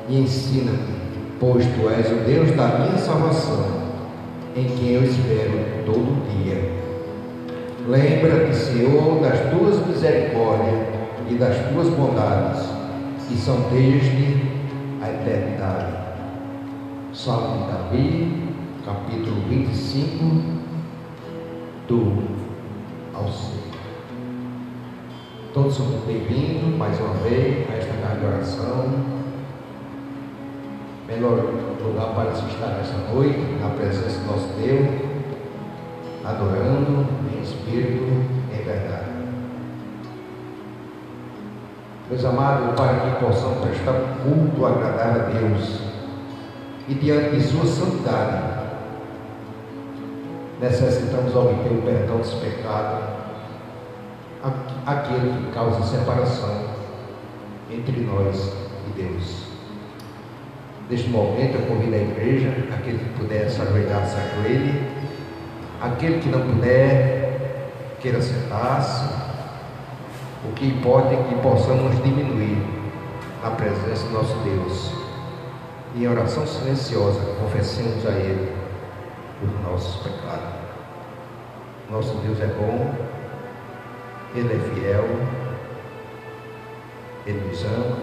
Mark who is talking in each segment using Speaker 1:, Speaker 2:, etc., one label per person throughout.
Speaker 1: e ensina-me, pois Tu és o Deus da minha salvação, em quem eu espero todo dia. Lembra-te, Senhor, das Tuas misericórdias e das Tuas bondades, que são desde a eternidade. Salmo de Davi, capítulo 25, do 1 ao 6. Todos são muito bem-vindos mais uma vez a esta casa de oração. Melhor lugar para se estar esta noite, na presença do nosso Deus, adorando em espírito e em verdade. Meus amados, para que possamos prestar culto agradável a Deus e diante de Sua santidade, necessitamos obter o perdão dos pecados, aquele que causa separação entre nós e Deus. Neste momento eu convido a igreja, aquele que puder se ajoelhar, se ajoelhe, aquele que não puder, queira sentar-se. O que importa é que possamos diminuir na presença do nosso Deus e em oração silenciosa confessemos a Ele os nossos pecados. Nosso Deus é bom, Ele é fiel, Ele nos ama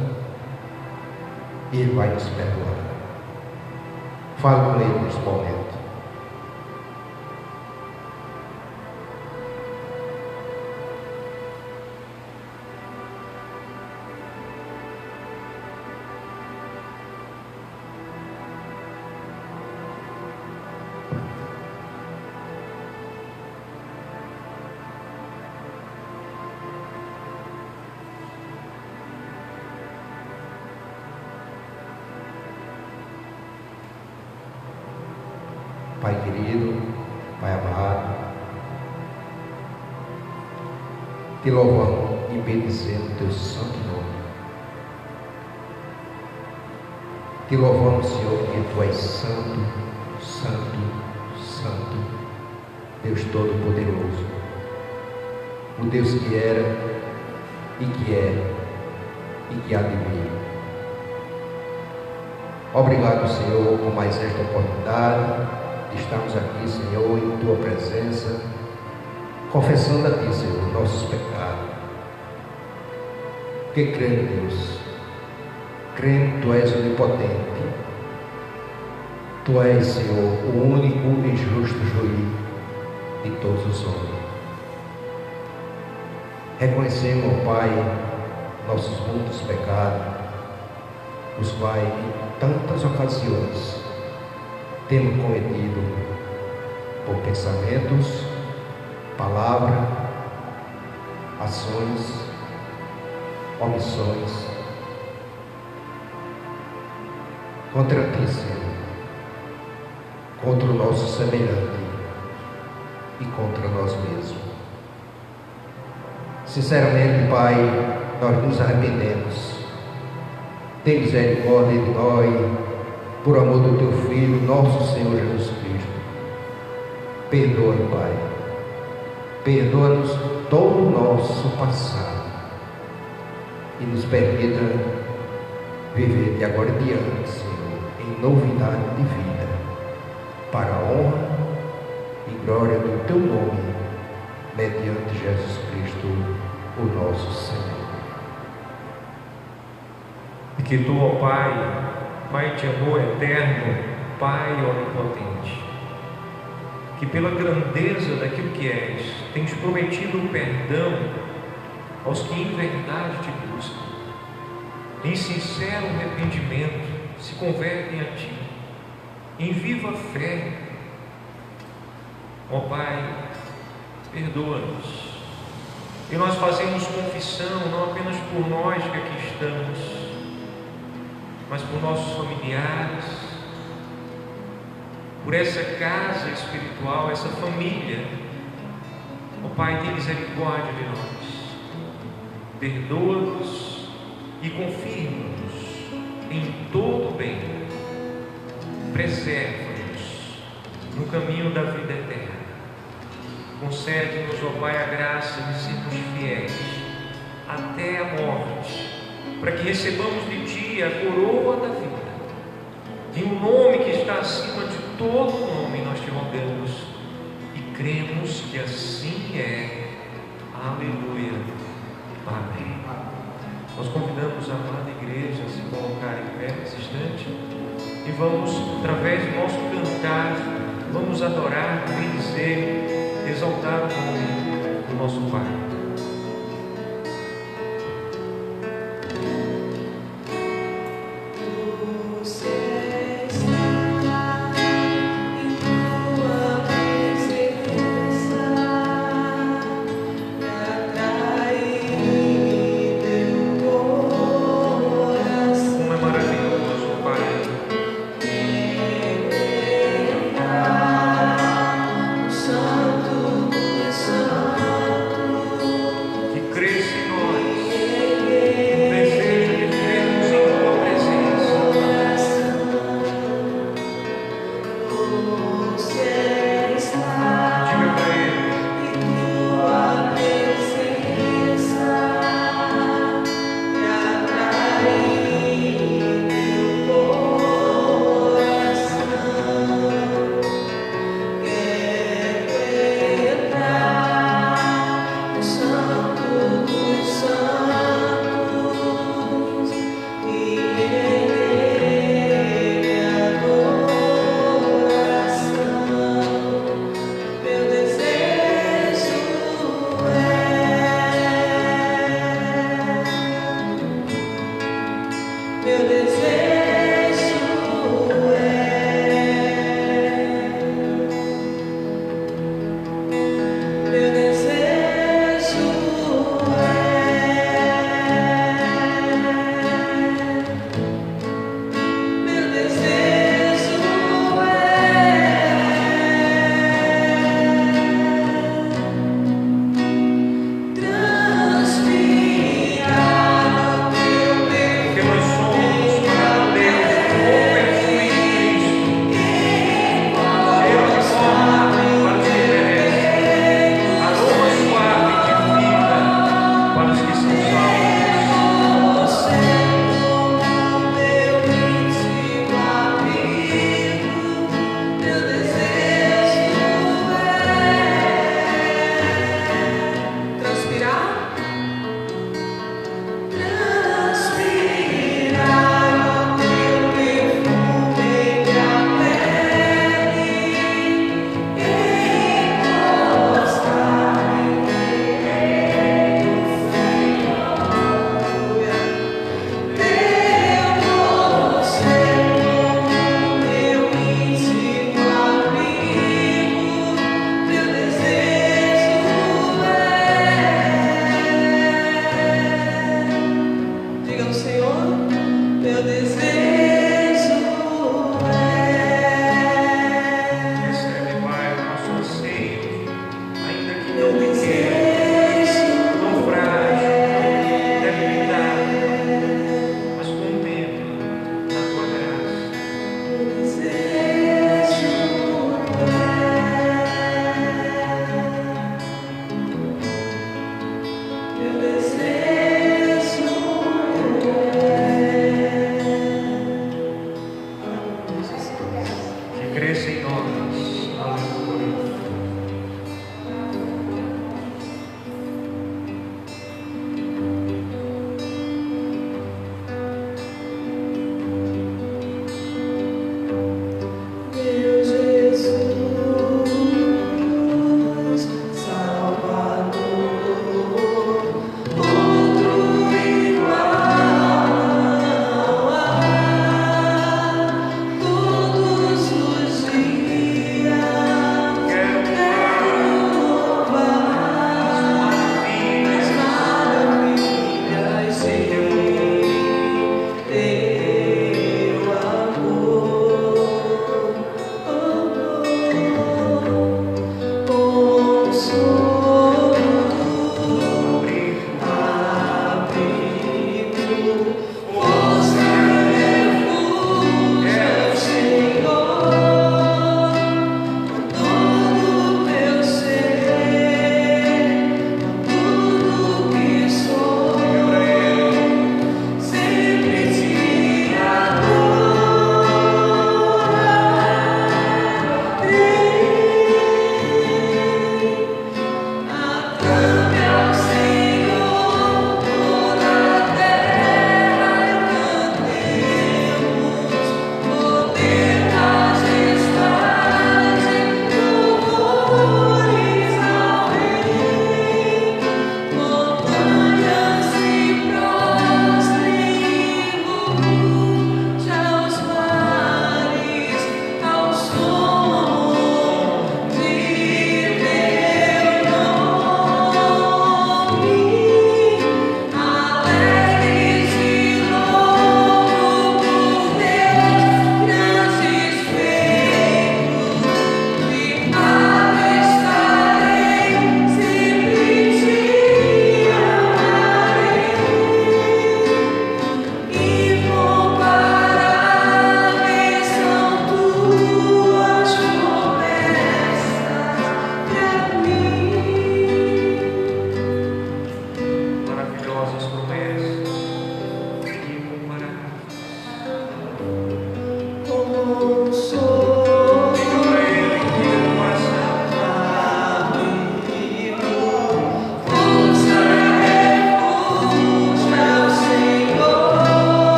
Speaker 1: e Ele vai nos perdoar. Fale com Ele neste momento. Pai querido, Pai amado, te louvamos e bendizemos Teu santo nome. Te louvamos, Senhor, que Tu és santo, santo, santo, Deus Todo-Poderoso, o Deus que era e que é e que há de vir. Obrigado, Senhor, por mais esta oportunidade. Estamos aqui, Senhor, em Tua presença, confessando a Ti, Senhor, nossos pecados. Que cremos, Deus, cremos que Tu és onipotente. Tu és, Senhor, o único e justo juiz de todos os homens. Reconhecemos, ó Pai, nossos muitos pecados, os quais em tantas ocasiões temos cometido por pensamentos, palavras, ações, omissões, contra Ti, Senhor, contra o nosso semelhante e contra nós mesmos. Sinceramente, Pai, nós nos arrependemos. Tem misericórdia de nós, por amor do Teu Filho, nosso Senhor Jesus Cristo. Perdoa-nos, Pai. Perdoa-nos todo o nosso passado e nos permita viver de agora em diante, Senhor, em novidade de vida, para a honra e glória do Teu nome, mediante Jesus Cristo, o nosso Senhor.
Speaker 2: E que Tu, ó Pai, Pai de amor eterno, Pai onipotente, que pela grandeza daquilo que és, tens prometido o perdão aos que em verdade Te buscam, em sincero arrependimento se convertem a Ti, em viva fé. Ó Pai, perdoa-nos. E nós fazemos confissão não apenas por nós que aqui estamos, mas por nossos familiares, por essa casa espiritual, essa família. Ó Pai, tem misericórdia de nós, perdoa-nos e confirma-nos em todo o bem, preserva-nos no caminho da vida eterna, concede-nos, ó Pai, a graça de sermos fiéis até a morte, para que recebamos de Ti a coroa da vida Em um nome que está acima de todo nome, nós te rogamos e cremos que assim é. Aleluia. Amém. Nós convidamos a amada igreja a se colocar em pé nesse instante e vamos, através do nosso cantar, vamos adorar, bendizer, exaltar o nome do nosso Pai.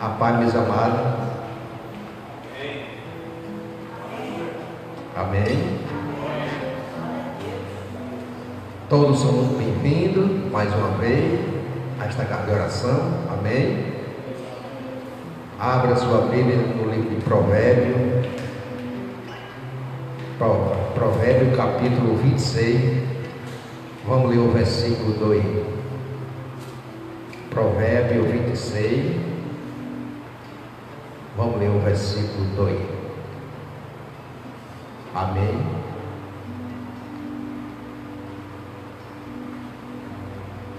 Speaker 1: A paz, meus amados. Amém. Todos são muito bem-vindos mais uma vez a esta casa de oração. Amém. Abra sua Bíblia no livro de Provérbio. Provérbio capítulo 26. Vamos ler o versículo 2. Provérbio 26. Vamos ler o versículo 2. Amém.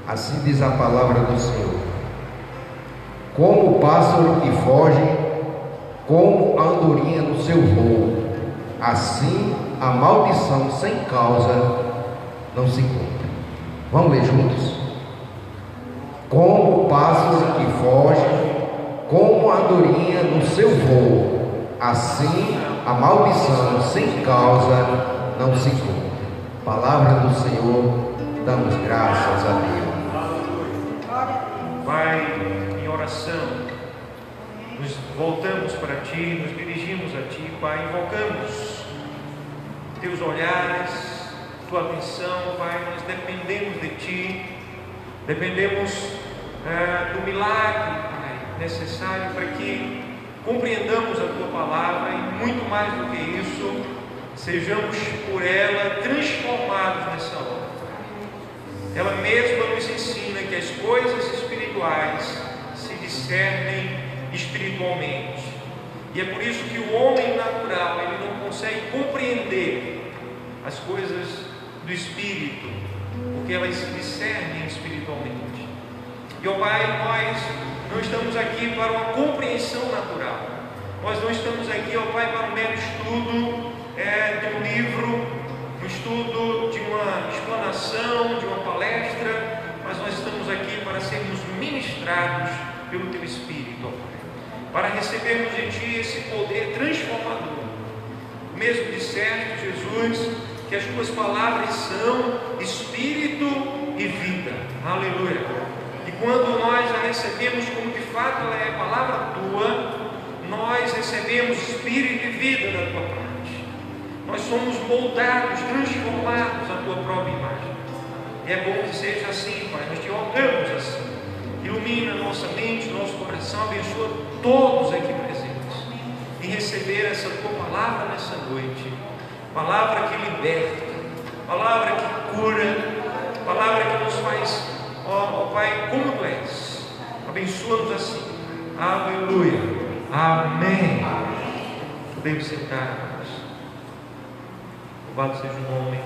Speaker 1: Assim diz a palavra do Senhor: como o pássaro que foge, como a andorinha no seu voo, assim a maldição sem causa não se cumpre. Vamos ler juntos? Como o pássaro que foge, como a andorinha no seu voo, assim a maldição sem causa não se cumpre. Palavra do Senhor, damos graças a Deus.
Speaker 2: Pai, em oração, nos voltamos para Ti, nos dirigimos a Ti, Pai, invocamos Teus olhares, Tua atenção, Pai, nós dependemos de Ti, dependemos do milagre, Pai, necessário para que compreendamos a Tua palavra e muito mais do que isso, sejamos por ela transformados nessa hora. Ela mesma nos ensina que as coisas espirituais se discernem espiritualmente, e é por isso que o homem natural ele não consegue compreender as coisas do Espírito, porque elas se discernem espiritualmente. E ó Pai, nós não estamos aqui para uma compreensão natural, nós não estamos aqui, ó Pai, para um mero estudo de um livro, um estudo de uma explanação, de uma palestra, mas nós estamos aqui para sermos ministrados pelo Teu Espírito, ó Pai, para recebermos de Ti esse poder transformador. Mesmo disseste, Jesus, que as Tuas palavras são Espírito e vida. Aleluia. E quando nós a recebemos como de fato ela é a palavra Tua, nós recebemos Espírito e vida da Tua parte. Nós somos moldados, transformados à Tua própria imagem. E é bom que seja assim, Pai. Nós Te rogamos assim. Ilumina nossa mente, nosso coração, abençoa todos aqui presentes em receber essa Tua palavra nessa noite. Palavra que liberta, palavra que cura, palavra que nos faz, ó Pai, como Tu és. Abençoa-nos assim. Aleluia. Amém. Podemos sentar. Louvado seja o nome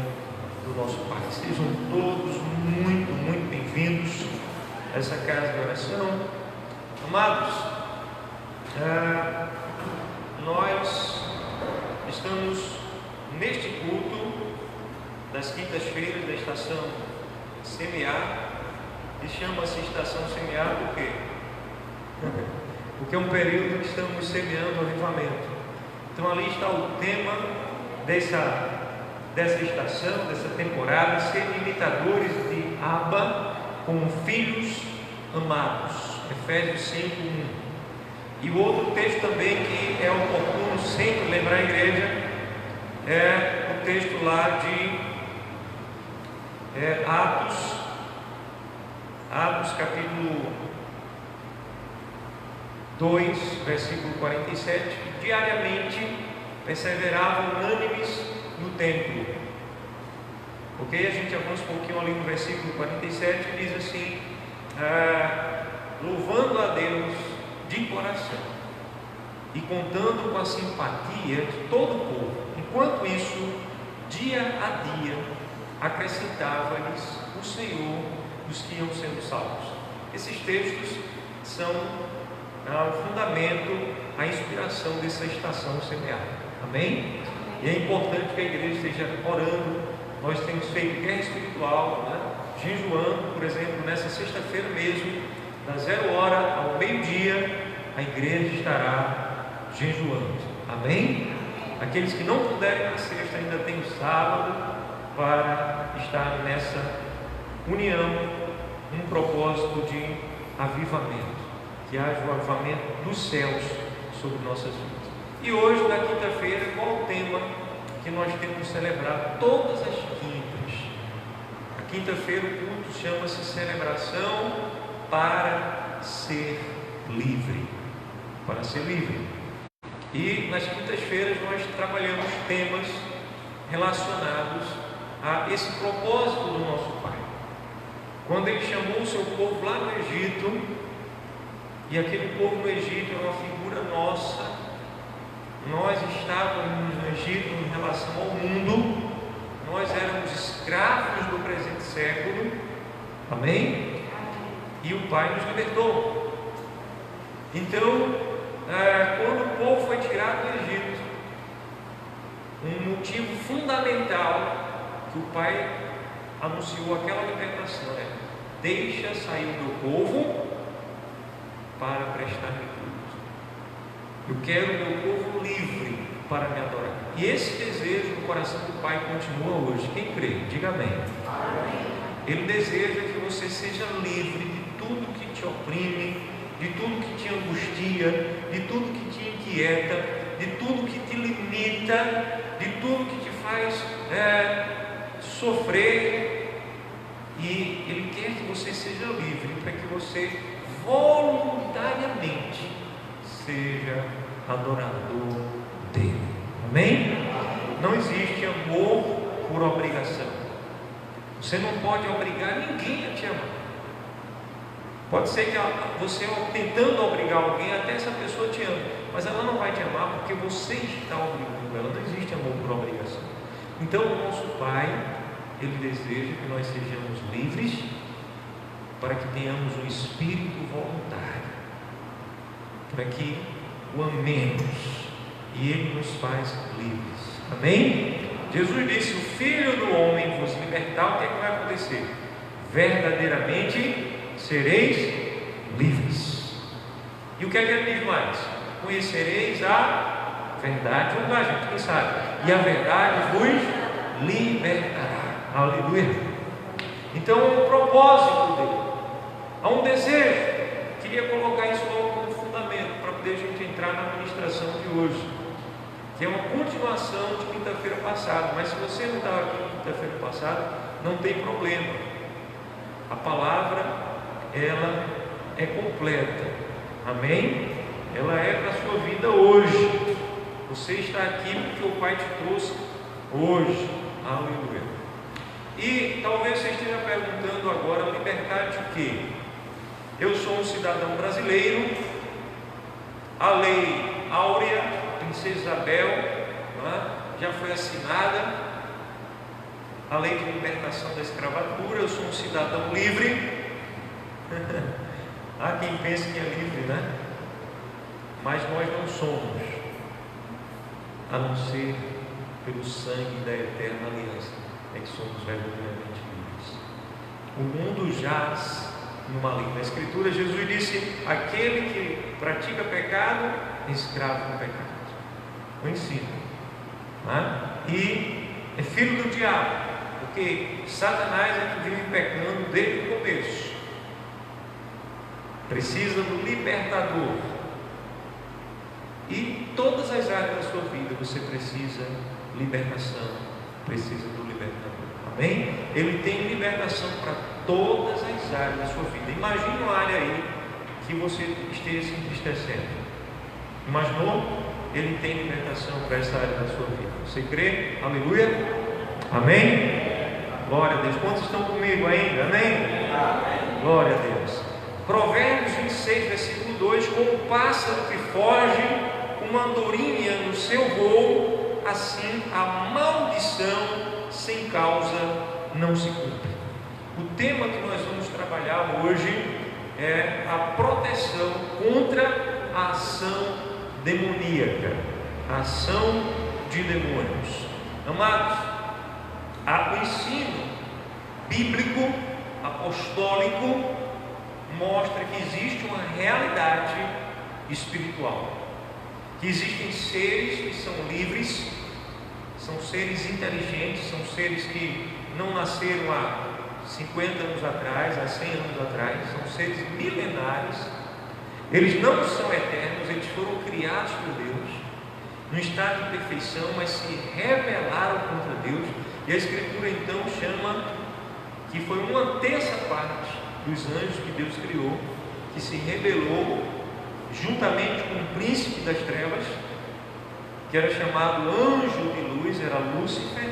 Speaker 2: do nosso Pai. Sejam todos muito, muito bem-vindos a essa casa de oração. Amados, nós estamos neste culto das quintas-feiras da estação Semear, e chama-se estação Semear por quê? Porque é um período que estamos semeando o avivamento. Então ali está o tema dessa estação, dessa temporada, ser imitadores de Abba como filhos amados. Efésios 5:1. E o outro texto também que é oportuno sempre lembrar a igreja é o texto lá de Atos capítulo 2, versículo 47, que diariamente perseveravam unânimes no templo. Ok? A gente avança um pouquinho ali no versículo 47, diz assim: louvando a Deus de coração e contando com a simpatia de todo o povo. Enquanto isso, dia a dia, acrescentava-lhes o Senhor os que iam sendo salvos. Esses textos são o fundamento, a inspiração dessa estação semeada. Amém? E é importante que a igreja esteja orando. Nós temos feito guerra espiritual, jejuando, por exemplo, nessa sexta-feira mesmo, da 0h ao meio-dia, a igreja estará jejuando. Amém? Aqueles que não puderem na sexta ainda tem o sábado para estar nessa união, um propósito de avivamento. que haja o avivamento dos céus sobre nossas vidas. E hoje, na quinta-feira, qual o tema que nós temos celebrado todas as quintas? A quinta-feira o culto chama-se Celebração para ser livre. Para ser livre. E nas quintas-feiras nós trabalhamos temas relacionados a esse propósito do nosso Pai. Quando Ele chamou o seu povo lá no Egito, e aquele povo no Egito é uma figura nossa, nós estávamos no Egito em relação ao mundo, nós éramos escravos do presente século, amém? E o Pai nos libertou. Então, quando o povo foi tirado do Egito, um motivo fundamental que o Pai anunciou aquela libertação é: deixa sair o meu povo para prestar-me culto. Eu quero o meu povo livre para me adorar. E esse desejo no coração do Pai continua hoje. Quem crê? Diga amém. Amém. Ele deseja que você seja livre de tudo que te oprime, de tudo que te angustia, de tudo que te inquieta, de tudo que te limita, de tudo que te faz sofrer. E Ele quer que você seja livre para que você voluntariamente seja adorador dele. Amém? Não existe amor por obrigação. Você não pode obrigar ninguém a te amar. Pode ser que você, tentando obrigar alguém, até essa pessoa te ama, mas ela não vai te amar porque você está obrigando ela. Não existe amor por obrigação. Então o nosso Pai, Ele deseja que nós sejamos livres, para que tenhamos um espírito voluntário, para que o amemos, e Ele nos faz livres. Amém? Jesus disse: o Filho do Homem vos libertar, o que é que vai acontecer? Verdadeiramente sereis livres. E o que é que Ele diz mais? Conhecereis a verdade. Vamos lá, gente, quem sabe? E a verdade vos libertará. Aleluia. Então, o propósito dele, há um desejo. Queria colocar isso logo como fundamento para poder a gente entrar na ministração de hoje, que é uma continuação de quinta-feira passada. Mas se você não estava aqui na quinta-feira passada, não tem problema. A palavra, ela é completa. Amém? Ela é para a sua vida hoje. Você está aqui porque o Pai te trouxe hoje. Aleluia. E talvez você esteja perguntando agora: libertar de quê? Eu sou um cidadão brasileiro, a lei áurea, Princesa Isabel, já foi assinada, a lei de libertação da escravatura. Eu sou um cidadão livre. Há quem pense que é livre, né? Mas nós não somos, a não ser pelo sangue da eterna aliança, é que somos verdadeiramente livres. O mundo jaz no maligno. Na Escritura, Jesus disse: aquele que pratica pecado é escravo do pecado. O ensino. E é filho do diabo, porque Satanás é que vive pecando desde o começo. Precisa do libertador. E todas as áreas da sua vida você precisa libertação, precisa do libertador. Amém? Ele tem libertação para todas as áreas da sua vida. Imagine uma área aí que você esteja se entristecendo. Imaginou? Ele tem libertação para essa área da sua vida. Você crê? Aleluia? Amém? Glória a Deus. Quantos estão comigo ainda? Amém? Glória a Deus. Provérbios 26, versículo 2: como o pássaro que foge com uma andorinha no seu voo, assim a maldição sem causa não se cumpre. O tema que nós vamos trabalhar hoje é a proteção contra a ação demoníaca, a ação de demônios. Amados, o ensino bíblico, apostólico, mostra que existe uma realidade espiritual, que existem seres que são livres, são seres inteligentes, são seres que não nasceram há 50 anos atrás, há 100 anos atrás, são seres milenares, Eles não são eternos, eles foram criados por Deus, num estado de perfeição, mas se rebelaram contra Deus. E a Escritura então chama que foi uma terça parte dos anjos que Deus criou, que se rebelou juntamente com o príncipe das trevas, que era chamado anjo de luz, era Lúcifer.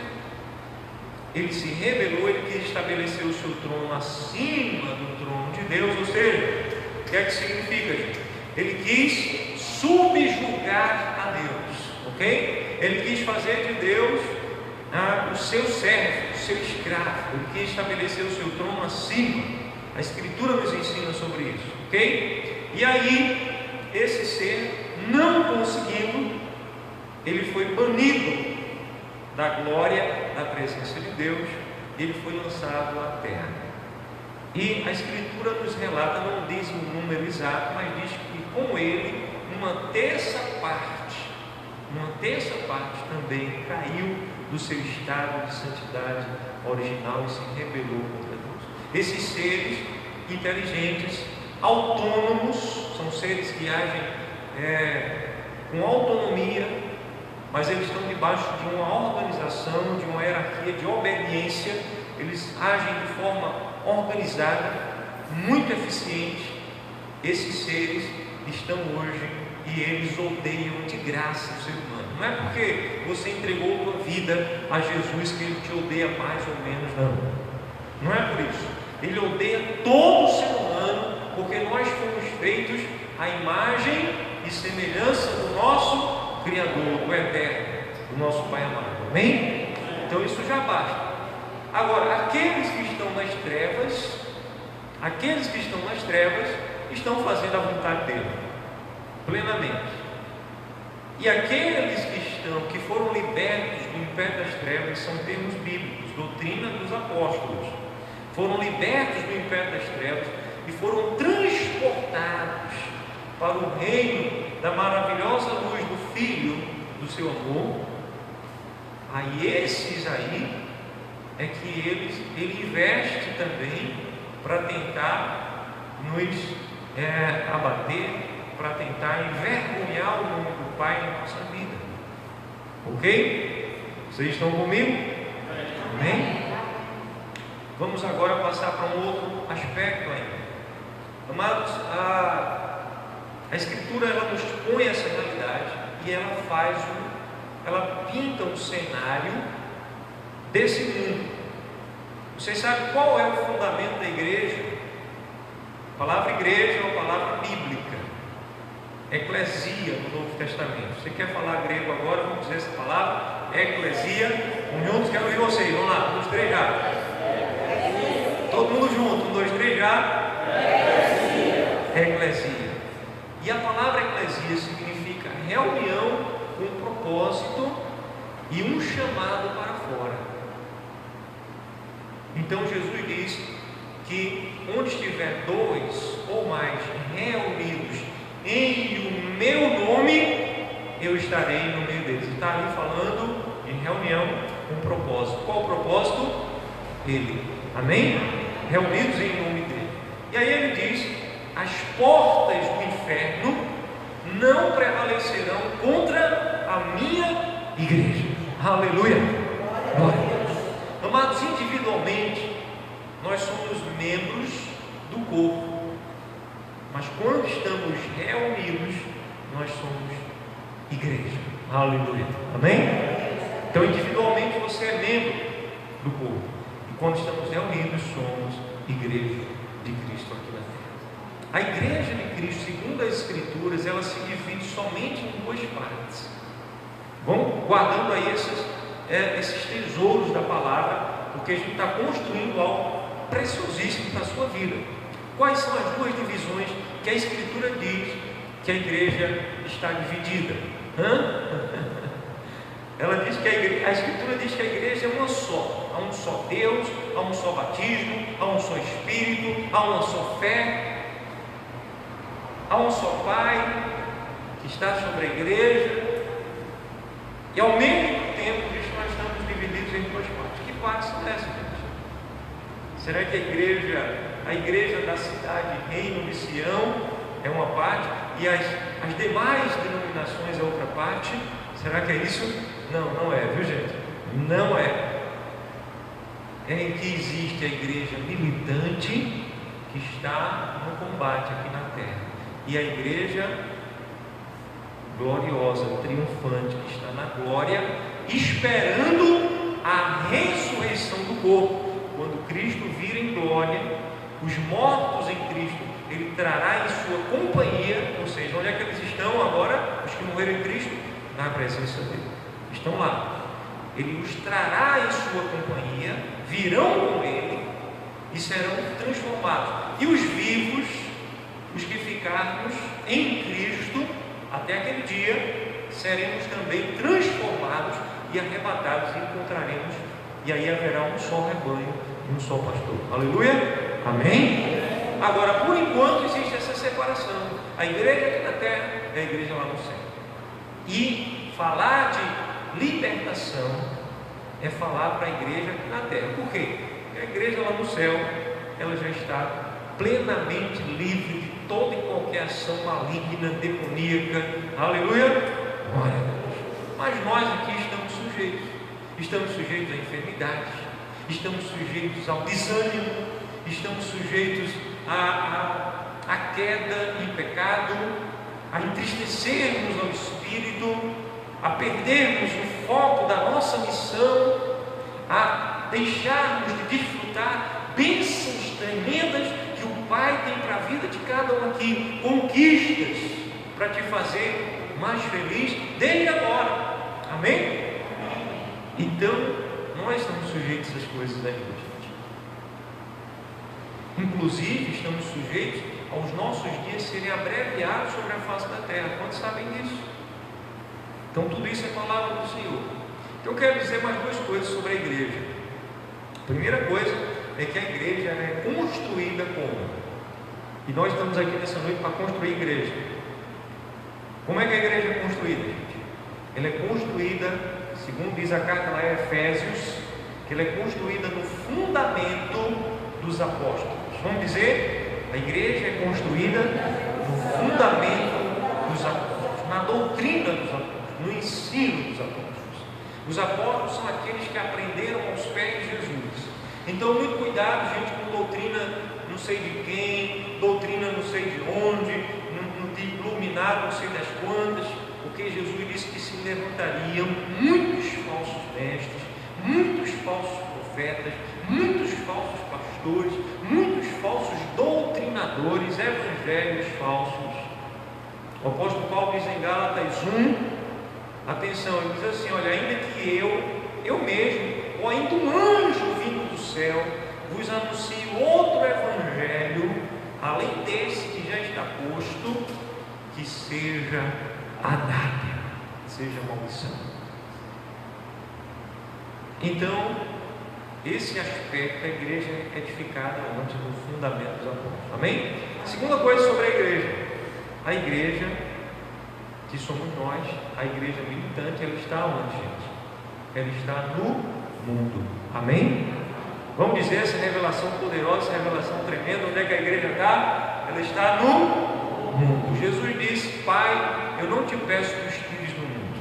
Speaker 2: Ele se rebelou, ele quis estabelecer o seu trono acima do trono de Deus. Ou seja, o que é que significa, gente? Ele quis subjugar a Deus, ok? Ele quis fazer de Deus o seu servo, o seu escravo. Ele quis estabelecer o seu trono acima. A Escritura nos ensina sobre isso, ok? E aí, esse ser, não conseguindo, ele foi banido da glória, da presença de Deus, ele foi lançado à terra. E a Escritura nos relata, não diz o número exato, mas diz que com ele, uma terça parte também caiu do seu estado de santidade original e se rebelou contra Deus. Esses seres inteligentes, autônomos, são seres que agem com autonomia, mas eles estão debaixo de uma organização, de uma hierarquia de obediência. Eles agem de forma organizada, muito eficiente. Esses seres estão hoje e eles odeiam de graça o ser humano. Não é porque você entregou a tua vida a Jesus que ele te odeia mais ou menos, não. Não é por isso. Ele odeia todo o ser humano, porque nós fomos feitos à imagem e semelhança do nosso Criador, do Eterno, do nosso Pai amado. Amém? Então isso já basta. Agora, aqueles que estão nas trevas estão fazendo a vontade dele plenamente. E aqueles que foram libertos do império das trevas, são termos bíblicos, doutrina dos apóstolos, foram libertos do império das trevas e foram transportados para o reino da maravilhosa luz do Filho do seu amor. Aí esses aí é que ele investe também para tentar nos abater, para tentar envergonhar o nome do Pai na nossa vida. Ok? Vocês estão comigo? Amém? Vamos agora passar para um outro aspecto ainda. Amados, a Escritura ela nos põe essa realidade e ela pinta um cenário desse mundo. Vocês sabem qual é o fundamento da igreja? A palavra igreja é uma palavra bíblica, eclesia no Novo Testamento. Você quer falar grego agora? Vamos dizer essa palavra, eclesia. Vamos juntos, quero ouvir vocês. Vamos lá, 1, 2, 3 já. Todo mundo junto, 1, 2, 3 já. Eclesia. E a palavra eclesia significa reunião com um propósito e um chamado para fora. Então Jesus diz que onde estiver 2 ou mais reunidos em o meu nome, eu estarei no meio deles. Está ali falando de reunião com propósito. Qual o propósito? Ele. Amém? Reunidos em nome dele. E aí ele diz: as portas do inferno não prevalecerão contra a minha igreja. Aleluia! Glória a Deus. Amados, individualmente nós somos membros do corpo, mas quando estamos reunidos nós somos igreja. Aleluia! Amém? Então individualmente você é membro do corpo, e quando estamos reunidos somos igreja de Cristo aqui na terra. A igreja de Cristo, segundo as Escrituras, ela se divide somente em 2 partes. Vamos guardando aí esses tesouros da palavra, porque a gente está construindo algo preciosíssimo para a sua vida. Quais são as 2 divisões que a Escritura diz que a igreja está dividida? Ela diz que a Escritura diz que a igreja é uma só. Há um só Deus, há um só batismo, há um só Espírito, há uma só fé, há um só Pai que está sobre a igreja. E ao mesmo tempo diz que nós estamos divididos em 2 partes. Que partes são essas, gente? Será que a igreja da cidade Reino de Sião é uma parte e as demais denominações é outra parte. Será que é isso? Não, não é, viu gente? Não é. É em que existe a igreja militante que está no combate aqui na terra, e a igreja gloriosa, triunfante, que está na glória, esperando a ressurreição do corpo. Quando Cristo vir em glória, os mortos em Cristo Ele trará em sua companhia. Ou seja, onde é que eles estão agora? Os que morreram em Cristo? Na presença dele, estão lá. Ele os trará em sua companhia, virão com Ele e serão transformados. E os vivos, os que ficarmos em Cristo até aquele dia, seremos também transformados e arrebatados, e encontraremos, e aí haverá um só rebanho e um só pastor. Aleluia? Amém? Agora, por enquanto existe essa separação. A igreja aqui na terra é a igreja lá no céu. E falar de libertação é falar para a igreja aqui na terra. Por quê? Porque a igreja lá no céu, ela já está plenamente livre de toda e qualquer ação maligna, demoníaca. Aleluia? Glória a Deus. Mas nós aqui estamos sujeitos. Estamos sujeitos a enfermidades, estamos sujeitos ao desânimo, estamos sujeitos à queda em pecado, a entristecermos ao espírito, a perdermos o foco da nossa missão, a deixarmos de desfrutar bênçãos tremendas que o Pai tem para a vida de cada um aqui, conquistas para te fazer mais feliz desde agora. Amém? Então, nós estamos sujeitos às coisas da vida, gente. Inclusive, estamos sujeitos aos nossos dias serem abreviados sobre a face da terra. Quantos sabem disso? Então, tudo isso é palavra do Senhor. Então, eu quero dizer mais duas coisas sobre a igreja. A primeira coisa é que a igreja é construída como? E nós estamos aqui nessa noite para construir a igreja. Como é que a igreja é construída, gente? Ela é construída, segundo diz a carta lá em Efésios, que ela é construída no fundamento dos apóstolos. Vamos dizer, a igreja é construída no fundamento dos apóstolos, na doutrina dos apóstolos, no ensino dos apóstolos. Os apóstolos são aqueles que aprenderam aos pés de Jesus. Então, muito cuidado, gente, com doutrina não sei de quem, doutrina não sei de onde, de iluminado não sei das quantas, porque Jesus disse que se levantariam muitos falsos mestres, muitos falsos profetas, muitos falsos pastores, muitos falsos doutrinadores, evangelhos falsos. O apóstolo Paulo diz em Gálatas 1, atenção, ele diz assim: olha, ainda que eu mesmo, ou ainda um anjo vindo do céu, vos anuncio outro evangelho, além desse que já está posto, que seja anátema, seja maldição. Então, esse aspecto, a igreja é edificada onde? No fundamento dos apóstolos. Amém? A segunda coisa sobre a igreja, que somos nós, a igreja militante, ela está onde, gente? Ela está no mundo. Amém? Vamos dizer essa revelação poderosa, essa revelação tremenda, onde é que a igreja está? Ela está no mundo. Jesus disse: Pai, eu não te peço que os tires do mundo,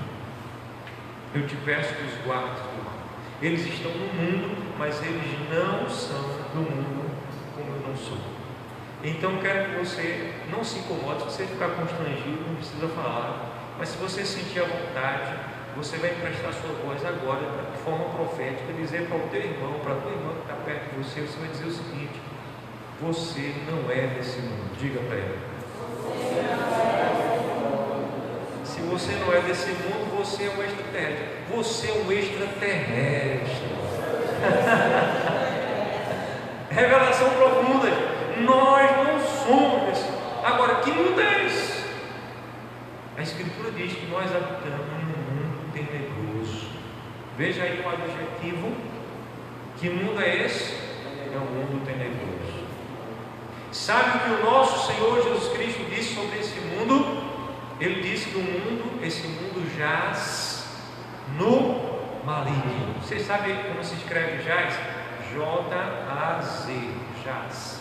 Speaker 2: eu te peço que os guardes do mal. Eles estão no mundo, mas eles não são do mundo, como eu não sou. Então quero que você não se incomode. Se você ficar constrangido, não precisa falar, mas se você sentir a vontade, você vai emprestar sua voz agora, de forma profética, dizer para o teu irmão, para a tua irmã que está perto de você, você vai dizer o seguinte: você não é desse mundo. Diga para ele. Se você não é desse mundo, você é um extraterrestre. Você é um extraterrestre. Revelação profunda. Nós não somos desse mundo. Agora, que mundo é esse? A Escritura diz que nós habitamos num mundo tenebroso. Veja aí o adjetivo. Que mundo é esse? É um mundo tenebroso. Sabe o que o nosso Senhor Jesus Cristo disse sobre esse mundo? Ele disse que esse mundo jaz no maligno. Vocês sabem como se escreve jaz? J-A-Z, jaz.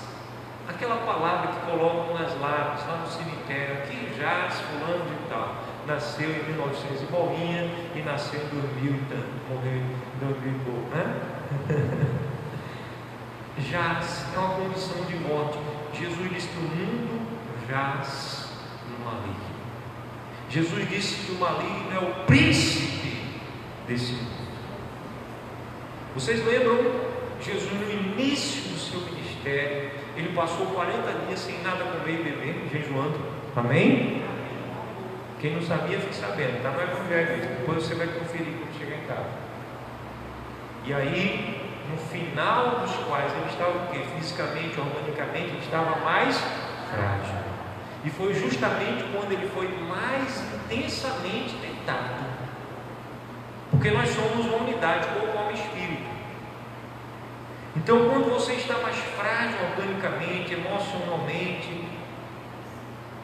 Speaker 2: Aquela palavra que colocam nas lápides, lá no cemitério, aqui jaz fulano de tal. Nasceu em 1900 e bolinha e nasceu em 2000 e tanto, morreu em 2000 e pouco, né? Jaz é uma condição de morte. Jesus disse que o mundo jaz no maligno. Jesus disse que o maligno é o príncipe desse mundo. Vocês lembram? Jesus no início do seu ministério, ele passou 40 dias sem nada comer e beber, jejuando. Amém? Quem não sabia, fique sabendo. Está no Evangelho, depois você vai conferir quando chegar em casa. E aí, no final dos quais ele estava o quê? Fisicamente, organicamente, ele estava mais frágil. E foi justamente quando ele foi mais intensamente tentado. Porque nós somos uma unidade, corpo, alma e espírito. Então, quando você está mais frágil organicamente, emocionalmente,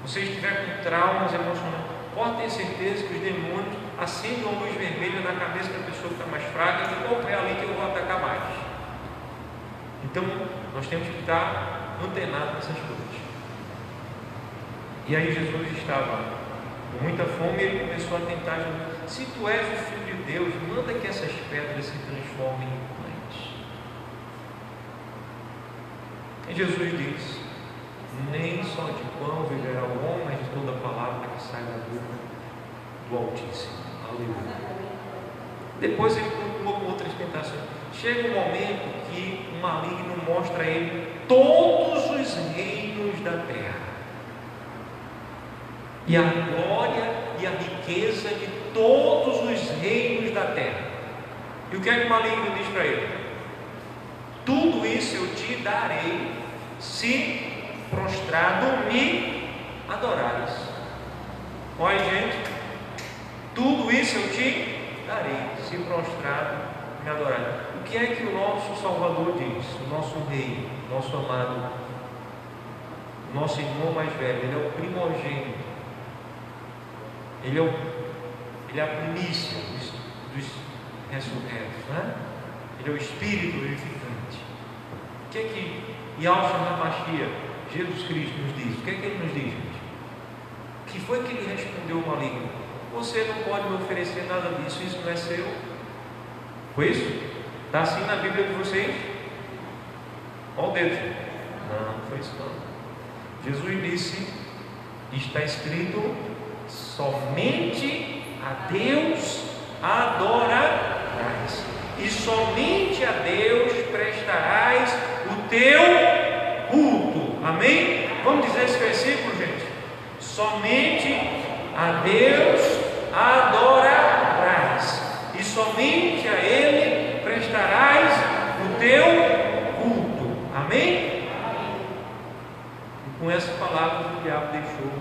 Speaker 2: você estiver com traumas emocionais, pode ter certeza que os demônios acendem uma luz vermelha na cabeça da pessoa que está mais fraca e dizem: opa, é ali que eu vou atacar mais. Então, nós temos que estar antenados nessas coisas. E aí Jesus estava com muita fome e ele começou a tentar Jesus: se tu és o Filho de Deus, manda que essas pedras se transformem em pães. E Jesus diz: nem só de pão viverá o homem, mas de toda palavra que sai da boca do Altíssimo. Aleluia. Depois ele continua com outras tentações. Chega um momento que o maligno mostra a ele todos os reinos da terra, e a glória e a riqueza de todos os reinos da terra. E o que é que o maligno diz para ele? Tudo isso eu te darei, se prostrado me adorares. Olha, gente, tudo isso eu te darei, se prostrado me adorares. O que é que o nosso Salvador diz? O nosso Rei, nosso amado, nosso irmão mais velho, ele é o primogênito, ele é a primícia dos ressurretos, né? Ele é o Espírito vivificante. O que é que Yahshua HaMashiach, Jesus Cristo, nos diz? O que é que ele nos diz, gente? O que foi que ele respondeu ao maligno? Você não pode me oferecer nada disso, isso não é seu. Foi isso? Está assim na Bíblia de vocês? Olha o dedo, gente. Não foi isso não. Jesus disse, está escrito: somente a Deus adorarás, e somente a Deus prestarás o teu culto. Amém? Vamos dizer esse versículo, gente? Somente a Deus adorarás, e somente a Ele prestarás o teu culto. Amém? E com essa palavra o diabo deixou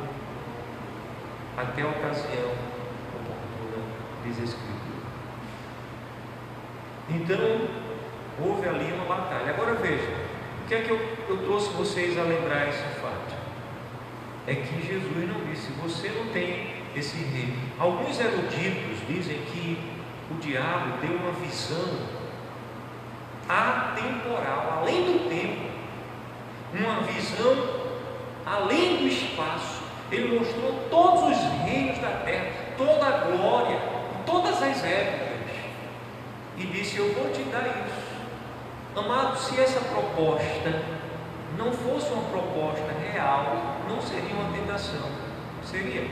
Speaker 2: até a ocasião oportuna, diz a Escritura. Então, houve ali uma batalha. Agora veja, o que é que eu trouxe vocês a lembrar esse fato? É que Jesus não disse: você não tem esse rei. Alguns eruditos dizem que o diabo deu uma visão atemporal, além do tempo, uma visão além do espaço. Ele mostrou todos os reinos da terra, toda a glória, todas as épocas, e disse: eu vou te dar isso. Amado, se essa proposta não fosse uma proposta real, não seria uma tentação. Seria.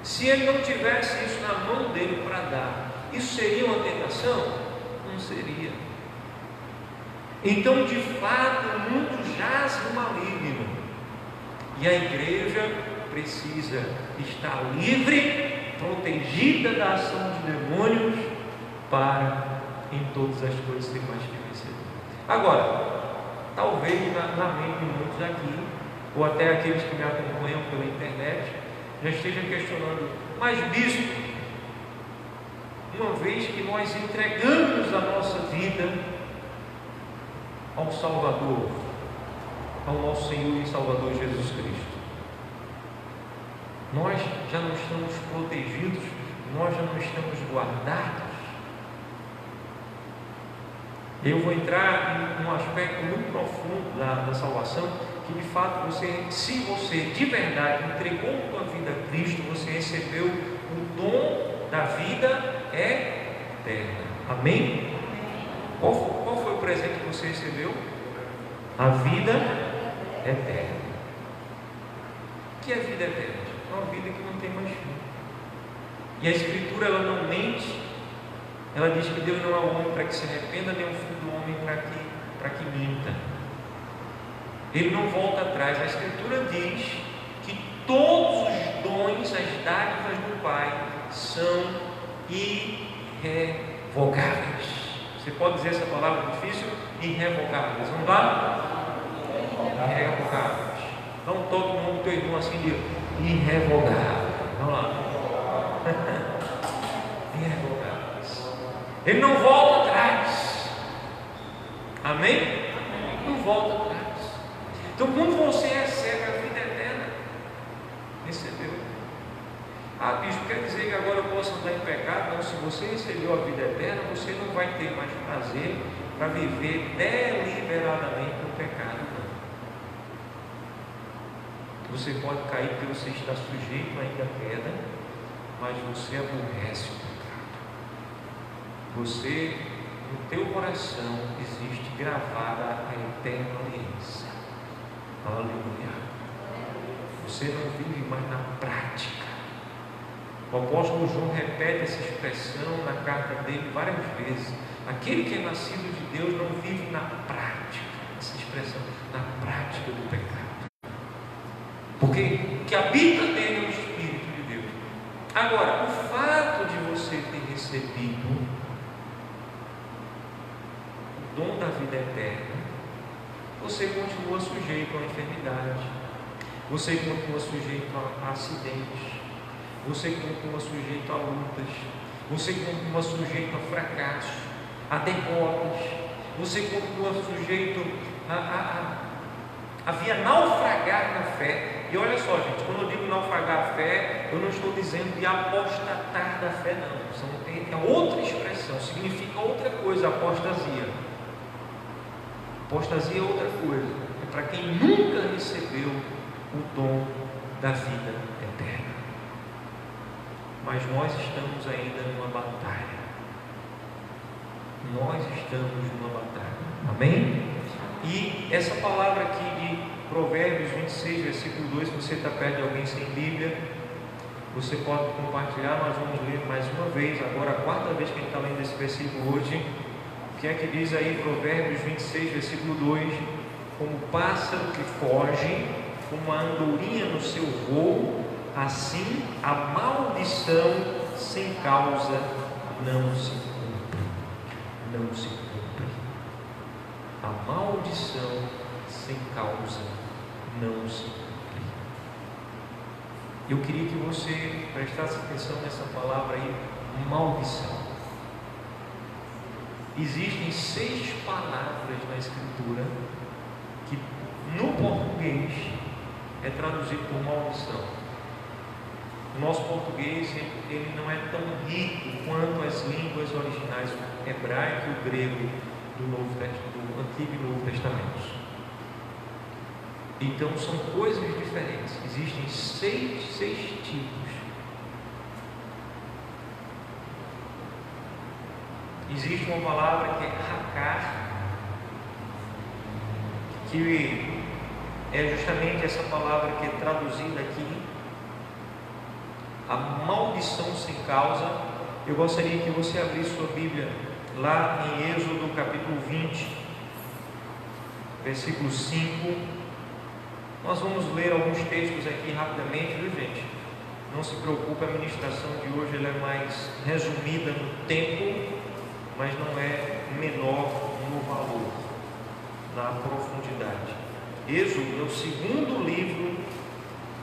Speaker 2: Se ele não tivesse isso na mão dele para dar, isso seria uma tentação? Não seria. Então, de fato, o mundo jaz no maligno, e a igreja precisa estar livre, protegida da ação dos demônios, para em todas as coisas ser mais que vencedor. Agora, talvez na mente de muitos aqui, ou até aqueles que me acompanham pela internet, já estejam questionando: mas bispo, uma vez que nós entregamos a nossa vida ao Salvador, ao nosso Senhor e Salvador Jesus Cristo, nós já não estamos protegidos, nós já não estamos guardados? Eu vou entrar em um aspecto muito profundo da salvação, que de fato se você de verdade entregou a tua vida a Cristo, você recebeu o dom da vida eterna. Amém? Qual foi o presente que você recebeu? A vida eterna. O que é vida eterna? É uma vida que não tem mais fim. E a Escritura, ela não mente. Ela diz que Deus não é homem para que se arrependa, nem o filho do homem para que minta. Ele não volta atrás. A Escritura diz que todos os dons, as dádivas do Pai são irrevogáveis. Você pode dizer essa palavra difícil? Irrevogáveis. Vamos lá? Irrevogáveis. Então todo mundo, teu irmão assim de irrevogável. Vamos lá. Irrevogáveis. Ele não volta atrás. Amém? Não volta atrás. Então quando você recebe a vida eterna, recebeu. Ah, bispo, quer dizer que agora eu posso andar em pecado? Não, se você recebeu a vida eterna, você não vai ter mais prazer para viver deliberadamente no pecado, não. Você pode cair porque você está sujeito ainda à queda, mas você aborrece o pecado. Você, no teu coração, existe gravada a eterna aliança. Aleluia. Você não vive mais na prática. O apóstolo João repete essa expressão na carta dele várias vezes. Aquele que é nascido de Deus não vive na prática. Essa expressão, na prática do pecado. Porque o que habita nele é o Espírito de Deus. Agora, o fato de você ter recebido o dom da vida eterna, você continua sujeito a enfermidade, você continua sujeito a acidentes, você continua sujeito a lutas, você continua sujeito a fracassos, a derrotas, você continua sujeito a vir a naufragar na fé. E olha só, gente, quando eu digo naufragar a fé, eu não estou dizendo de apostatar da fé, não. É outra expressão, significa outra coisa, apostasia. Apostasia é outra coisa, é para quem nunca recebeu o dom da vida eterna. Mas nós estamos ainda numa batalha. Nós estamos numa batalha. Amém? E essa palavra aqui de Provérbios 26, versículo 2, se você está perto de alguém sem Bíblia, você pode compartilhar. Nós vamos ler mais uma vez, agora a quarta vez que a gente está lendo esse versículo hoje. O que é que diz aí Provérbios 26, versículo 2? Como pássaro que foge, como a andorinha no seu voo, assim a maldição sem causa não se cumpre. Não se cumpre. A maldição sem causa não se cumpre. Eu queria que você prestasse atenção nessa palavra aí, maldição. Existem 6 palavras na Escritura que no português é traduzido por maldição. O nosso português ele não é tão rico quanto as línguas originais, o hebraico e o grego do Antigo e Novo Testamentos. Então são coisas diferentes. Existem seis tipos. Existe uma palavra que é hakar, que é justamente essa palavra que é traduzida aqui, a maldição sem causa. Eu gostaria que você abrisse sua Bíblia lá em Êxodo capítulo 20, versículo 5. Nós vamos ler alguns textos aqui rapidamente, viu, gente? Não se preocupe, a ministração de hoje ela é mais resumida no tempo, mas não é menor no valor, na profundidade. Êxodo é o segundo livro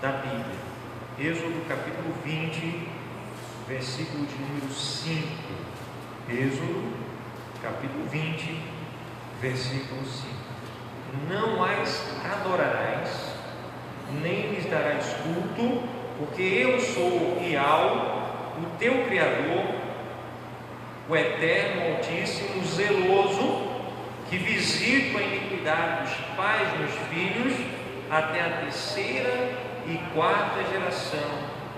Speaker 2: da Bíblia. Êxodo capítulo 20, versículo de número 5. Êxodo capítulo 20, versículo 5. Não as adorarás, nem lhes darás culto, porque eu sou Iau, o teu Criador, o Eterno, Altíssimo, zeloso, que visito a iniquidade dos pais nos filhos até a terceira e quarta geração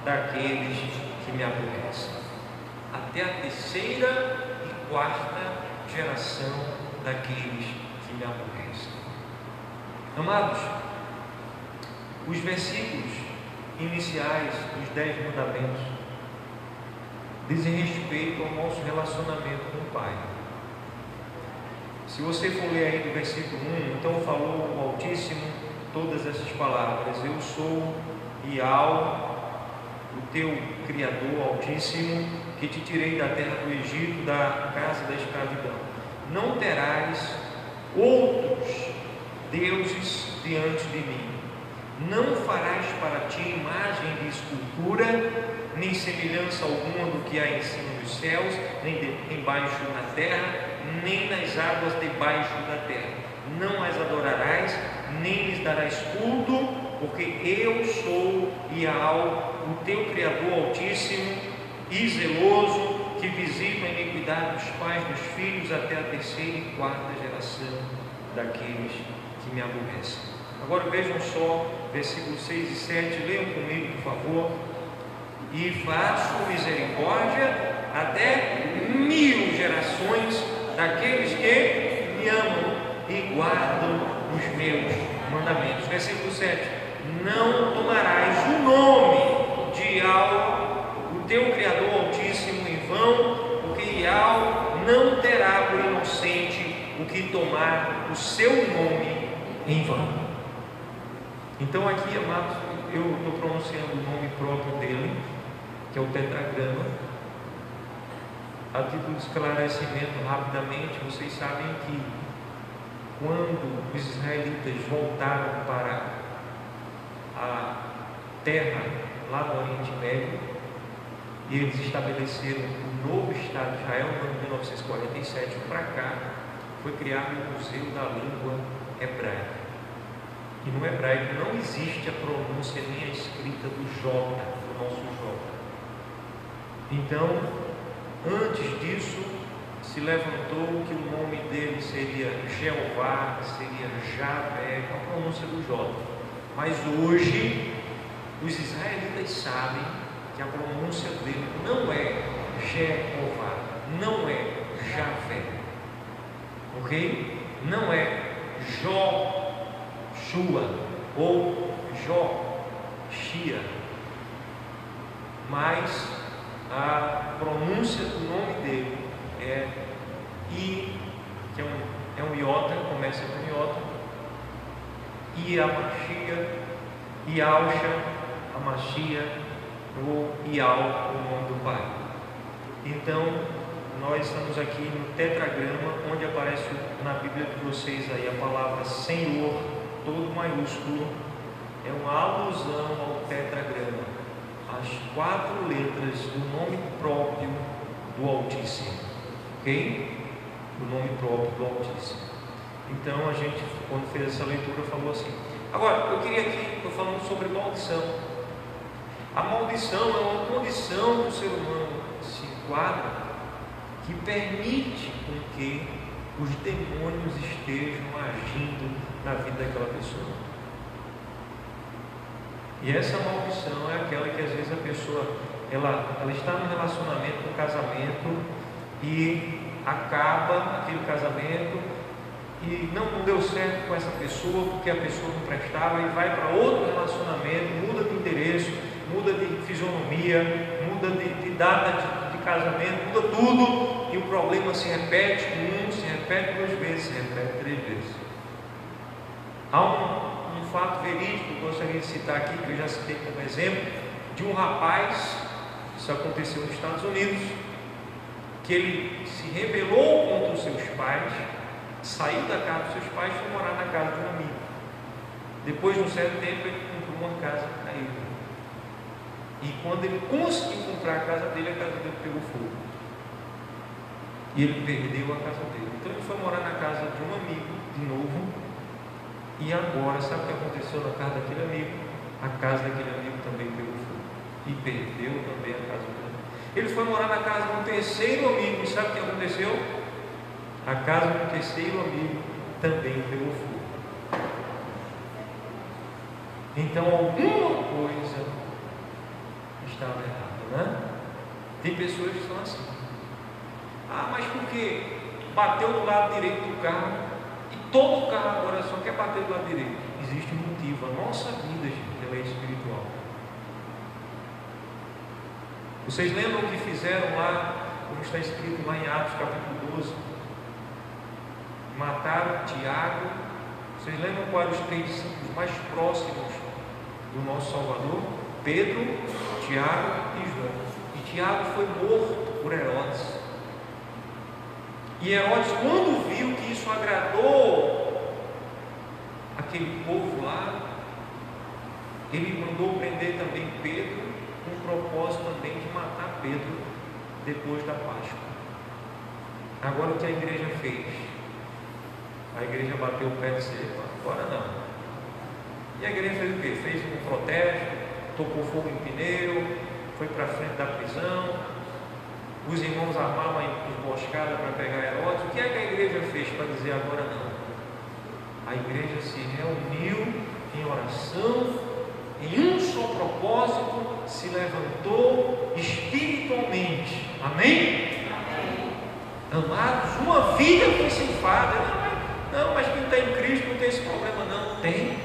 Speaker 2: daqueles que me aborrecem. Até a terceira e quarta geração daqueles que me aborrecem. Amados, os versículos iniciais dos 10 mandamentos dizem respeito ao nosso relacionamento com o Pai. Se você for ler aí do versículo 1, então falou o Altíssimo todas essas palavras: eu sou Iau, o teu Criador Altíssimo, que te tirei da terra do Egito, da casa da escravidão. Não terás outros deuses diante de mim. Não farás para ti imagem de escultura, nem semelhança alguma do que há em cima dos céus, nem embaixo na terra, nem nas águas debaixo da terra. Não as adorarás, nem lhes darás culto, porque eu sou Iau, o teu Criador Altíssimo e zeloso, que visita a iniquidade dos pais dos filhos até a terceira e quarta geração daqueles que me aborrecem. Agora vejam só, versículos 6 e 7, leiam comigo, por favor. E faço misericórdia até 1000 gerações daqueles que me amam e guardam os meus mandamentos. Versículo 7: não tomarás o nome de Iau, o teu Criador Altíssimo, em vão, porque Iau não terá por inocente o que tomar o seu nome em vão. Então aqui, amados, eu estou pronunciando o nome próprio dele, que é o tetragrama. A título de esclarecimento, rapidamente, vocês sabem que quando os israelitas voltaram para a terra lá no Oriente Médio, e eles estabeleceram o novo Estado de Israel, no ano de 1947, para cá, foi criado o Museu da Língua Hebraica. E no hebraico não existe a pronúncia nem a escrita do J, do nosso J. Então, antes disso, se levantou que o nome dele seria Jeová, seria Javé, com a pronúncia do J. Mas hoje, os israelitas sabem que a pronúncia dele não é Jeová, não é Javé, ok? Não é Joshua ou Joshia, mas a pronúncia do nome dele é I, que é um iota, começa com iota, Iamashia, Iausha, Amashia ou Iau, o nome do Pai. Então, nós estamos aqui no tetragrama, onde aparece na Bíblia de vocês aí a palavra Senhor, todo maiúsculo, é uma alusão ao tetragrama, as 4 letras do nome próprio do Altíssimo, ok? O nome próprio do Altíssimo. Então a gente, quando fez essa leitura, falou assim. Agora, eu queria aqui, estou falando sobre maldição. A maldição é uma condição que o ser humano se enquadra, que permite com que os demônios estejam agindo na vida daquela pessoa. E essa maldição é aquela que às vezes a pessoa ela está no relacionamento, no casamento, e acaba aquele casamento e não deu certo com essa pessoa porque a pessoa não prestava, e vai para outro relacionamento, muda de endereço, muda de fisionomia, muda de data de casamento, muda tudo, e o problema se repete se repete 2 vezes, se repete 3 vezes. Há um fato verídico que eu gostaria de citar aqui, que eu já citei como exemplo, de um rapaz, isso aconteceu nos Estados Unidos, que ele se rebelou contra os seus pais, saiu da casa dos seus pais e foi morar na casa de um amigo. Depois de um certo tempo, ele comprou uma casa para ele. E quando ele conseguiu comprar a casa dele pegou fogo. E ele perdeu a casa dele. Então ele foi morar na casa de um amigo, de novo. E agora, sabe o que aconteceu na casa daquele amigo? A casa daquele amigo também pegou fogo. E perdeu também a casa dele. Ele foi morar na casa de um terceiro amigo. E sabe o que aconteceu? A casa do terceiro amigo também pegou fogo. Então alguma coisa estava errada, né? Tem pessoas que são assim. Ah, mas por quê? Bateu do lado direito do carro e todo carro agora só quer bater do lado direito. Existe um motivo. A nossa vida, gente, ela é espiritual. Vocês lembram o que fizeram lá, como está escrito lá em Atos capítulo 12? Mataram Tiago. Vocês lembram quais os 3 discípulos mais próximos do nosso Salvador? Pedro, Tiago e João. E Tiago foi morto por Herodes. E Herodes, quando viu que isso agradou aquele povo lá, ele mandou prender também Pedro, com o propósito também de matar Pedro depois da Páscoa. Agora o que a igreja fez? A igreja bateu o pé e disse: agora não. E a igreja fez o quê? Fez um protesto, tocou fogo em pneu, foi para frente da prisão. Os irmãos armaram uma emboscada para pegar Herodes. O que é que a igreja fez para dizer agora não? A igreja se reuniu em oração, em um só propósito, se levantou espiritualmente. Amém? Amém. Amados, uma vida foi ceifada. Não, mas quem está em Cristo não tem esse problema. Não tem.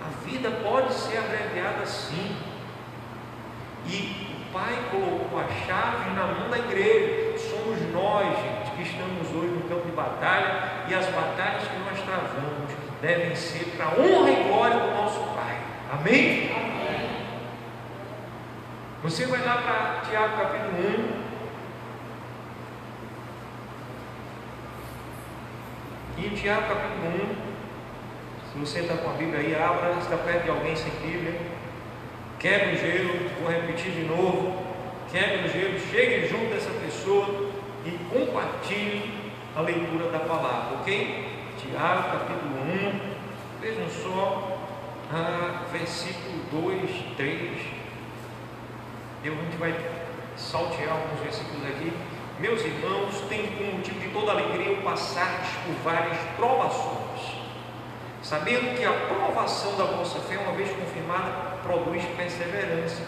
Speaker 2: A vida pode ser abreviada sim. E o Pai colocou a chave na mão da igreja. Somos nós, gente, que estamos hoje no campo de batalha, e as batalhas que nós travamos devem ser para a honra e glória do nosso Pai. Amém? Amém. Você vai lá para Tiago capítulo 1. E em Tiago capítulo 1, se você está com a Bíblia aí, abra. Está perto de alguém sem Bíblia, quebre o gelo. Vou repetir de novo: quebre o gelo, chegue junto dessa pessoa e compartilhe a leitura da palavra, ok? Tiago capítulo 1, vejam só, versículo 2, 3. A gente vai saltear alguns versículos aqui. Meus irmãos, tem como motivo de toda alegria o passardes por várias provações, sabendo que a provação da vossa fé, uma vez confirmada, produz perseverança.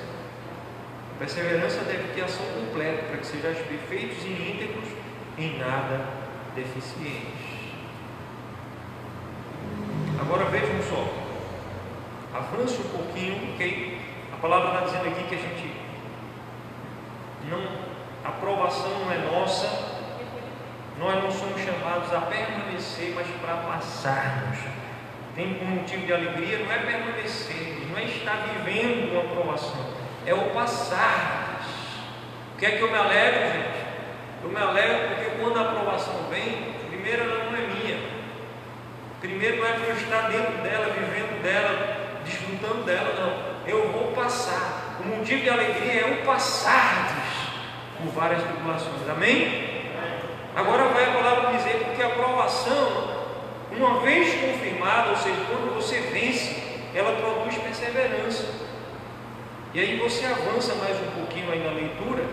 Speaker 2: A perseverança deve ter ação completa, para que sejais perfeitos e íntegros, em nada deficientes. Agora vejam só, avance um pouquinho, ok? A palavra está dizendo aqui que a gente a aprovação não é nossa, nós não somos chamados a permanecer, mas para passarmos. Tem um motivo de alegria, não é permanecer, não é estar vivendo uma aprovação, é o passar. O que é que eu me alegro, gente? Eu me alegro porque quando a aprovação vem, primeiro ela não é minha, primeiro não é para eu estar dentro dela, vivendo dela, desfrutando dela, não. Eu vou passar. O motivo de alegria é o passar por várias tribulações. Amém? Agora vai a palavra dizer porque a aprovação, uma vez confirmada, ou seja, quando você vence, ela produz perseverança. E aí você avança mais um pouquinho aí na leitura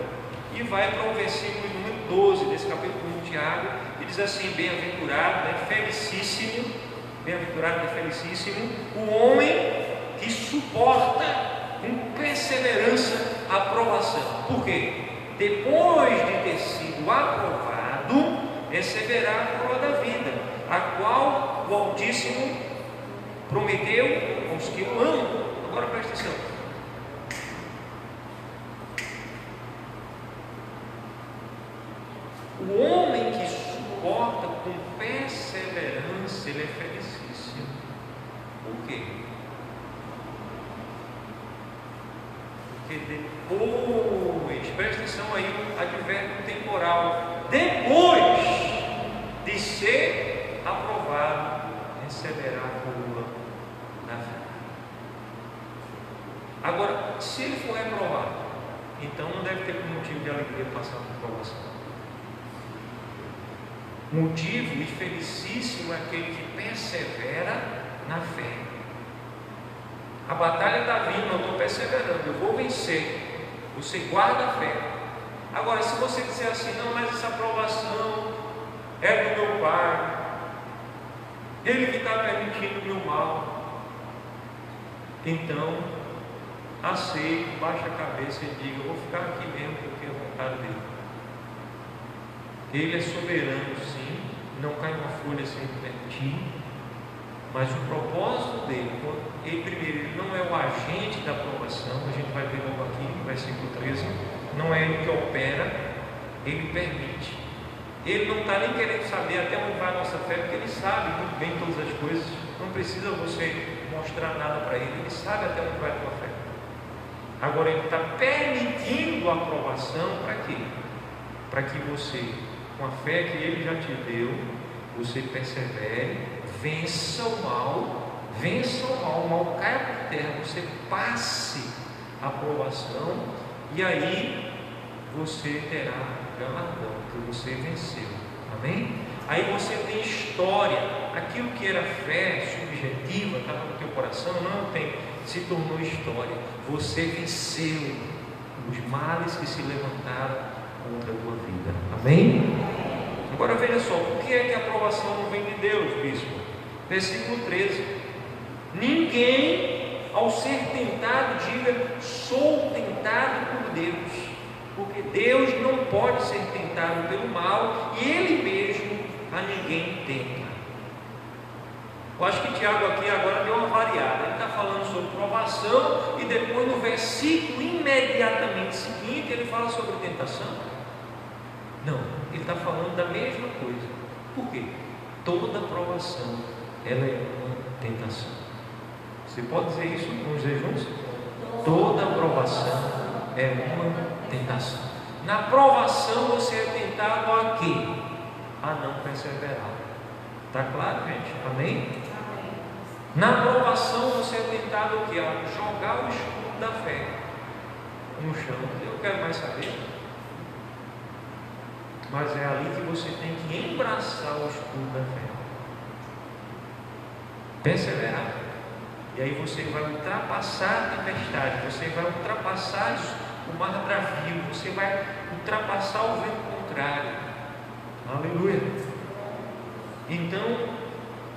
Speaker 2: e vai para o versículo número 12 desse capítulo 1 de Tiago, e diz assim: bem-aventurado, felicíssimo, bem-aventurado, felicíssimo o homem que suporta com perseverança a aprovação. Por quê? Depois de ter sido aprovado, receberá a coroa da vida, a qual o Altíssimo prometeu aos que o amam. Agora presta atenção. O homem que suporta com perseverança, ele é felicíssimo. Por quê? Porque depois, presta atenção aí, advérbio temporal, depois de ser aprovado, receberá a coroa da vida. Agora, se ele for reprovado, então não deve ter motivo de alegria passar por provação. Motivo e felicíssimo é aquele que persevera na fé. A batalha está vindo, eu estou perseverando, eu vou vencer. Você guarda a fé. Agora, se você disser assim: não, mas essa aprovação é do meu pai, ele que está permitindo o meu mal, então aceite, baixe a cabeça e diga: eu vou ficar aqui mesmo porque é a vontade dele. Ele é soberano, sim, não cai uma folha sem permitir, mas o propósito dele, ele primeiro, ele não é o agente da aprovação, a gente vai ver logo aqui no versículo 13, não é ele que opera, ele permite. Ele não está nem querendo saber até onde vai a nossa fé, porque ele sabe muito bem todas as coisas, não precisa você mostrar nada para ele, ele sabe até onde vai a tua fé. Agora ele está permitindo a aprovação para quê? Para que você, com a fé que ele já te deu, você persevere, vença o mal caia por terra, você passe a aprovação, e aí você terá galardão, porque você venceu. Amém? Aí você tem história, aquilo que era fé subjetiva, estava no teu coração, não tem, se tornou história. Você venceu os males que se levantaram contra a tua vida. Amém? Agora veja só, por que é que a aprovação não vem de Deus, bispo? Versículo 13: ninguém, ao ser tentado, diga: sou tentado por Deus, porque Deus não pode ser tentado pelo mal, e Ele mesmo a ninguém tenta. Eu acho que Tiago aqui agora deu uma variada. Ele está falando sobre provação, e depois no versículo imediatamente seguinte ele fala sobre tentação. Não, ele está falando da mesma coisa. Por quê? Toda provação, ela é uma tentação. Você pode dizer isso? Vamos dizer juntos? Toda provação é uma tentação. Na provação você é tentado a quê? A não perseverar. Está claro, gente? Amém? Na provação você é tentado o quê? A jogar o escudo da fé no chão. Eu quero mais saber. Mas é ali que você tem que embraçar o escudo da fé, perseverar, e aí você vai ultrapassar a tempestade, você vai ultrapassar o mar bravio, você vai ultrapassar o vento contrário. Aleluia. Então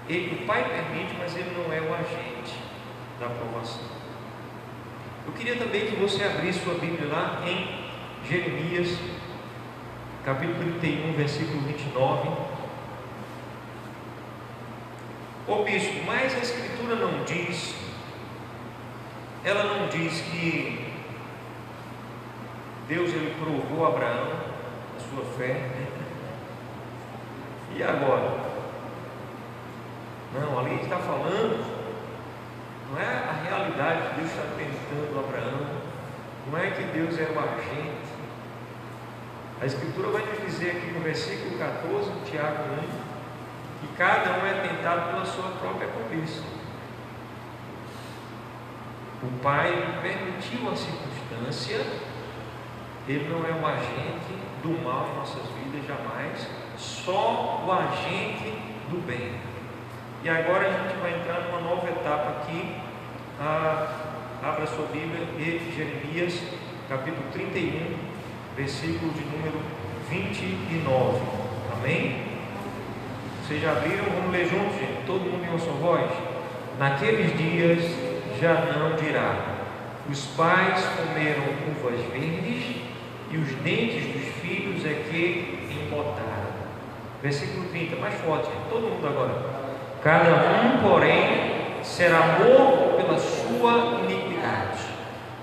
Speaker 2: o Pai permite, mas Ele não é o agente da aprovação. Eu queria também que você abrisse sua Bíblia lá em Jeremias capítulo 31, versículo 29. Ô bispo, mas a Escritura não diz, ela não diz que Deus ele provou Abraão a sua fé, e agora? Não, ali está falando, não é a realidade que Deus está tentando Abraão, não é que Deus era o agente. A Escritura vai nos dizer aqui no versículo 14 de Tiago 1, que cada um é tentado pela sua própria cobiça. O Pai permitiu a circunstância, Ele não é o agente do mal em nossas vidas, jamais, só o agente do bem. E agora a gente vai entrar numa nova etapa aqui. Abra sua Bíblia em Jeremias capítulo 31, versículo de número 29. Amém? Vocês já viram? Vamos ler juntos, gente? Todo mundo em uma só voz. Naqueles dias já não dirá: os pais comeram uvas verdes e os dentes dos filhos é que embotaram. Versículo 30, mais forte, gente. Todo mundo agora. Cada um, porém, será morto pela sua iniquidade.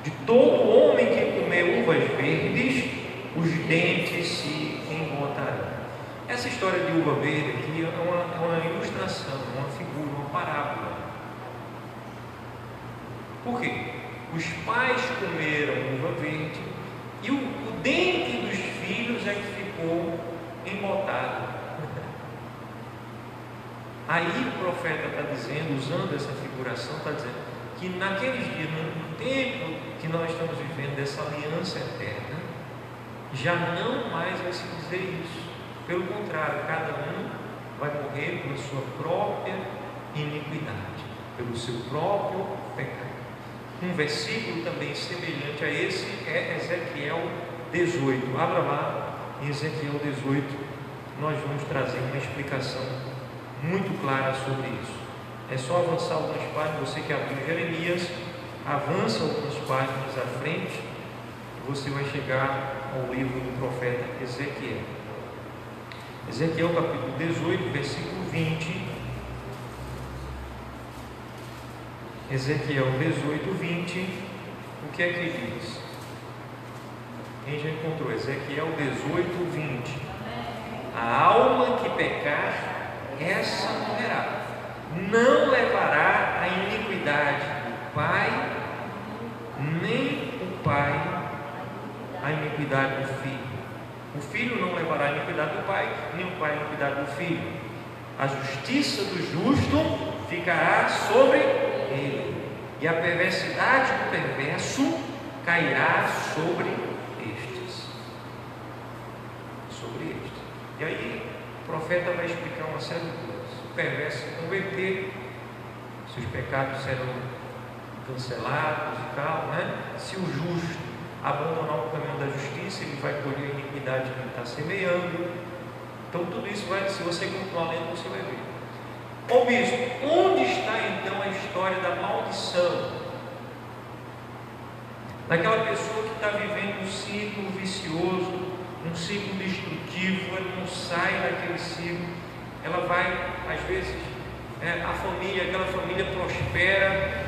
Speaker 2: De todo homem que comer uvas verdes, os dentes se embotarão. Essa história de uva verde aqui é uma ilustração, uma figura, uma parábola. Por quê? Os pais comeram uva verde e o dente dos filhos é que ficou embotado. Aí o profeta está dizendo, usando essa figuração, está dizendo que naqueles dias, no tempo que nós estamos vivendo dessa aliança eterna, já não mais vai se dizer isso. Pelo contrário, cada um vai morrer pela sua própria iniquidade, pelo seu próprio pecado. Um versículo também semelhante a esse é Ezequiel 18. Abra lá em Ezequiel 18, nós vamos trazer uma explicação muito clara sobre isso. É só avançar algumas páginas, você que abriu Jeremias, avança algumas páginas à frente, você vai chegar ao livro do profeta Ezequiel. Ezequiel capítulo 18, versículo 20. Ezequiel 18, 20. O que é que diz? Quem já encontrou? Ezequiel 18, 20. A alma que pecar, essa morrerá. Não levará a iniquidade do pai, nem o pai a iniquidade do filho. O filho não levará a iniquidade do pai, nem o pai a iniquidade do filho. A justiça do justo ficará sobre ele, e a perversidade do perverso cairá sobre estes. Sobre estes. E aí o profeta vai explicar uma série de coisas. O perverso se converter, seus pecados serão cancelados e tal, né? Se o justo abandonar o caminho da justiça, ele vai colher a iniquidade que ele está semeando. Então tudo isso vai, se você continuar lendo, você vai ver. Ô bispo, onde está então a história da maldição? Daquela pessoa que está vivendo um ciclo vicioso, um ciclo destrutivo, ela não sai daquele ciclo, ela vai, às vezes, aquela família prospera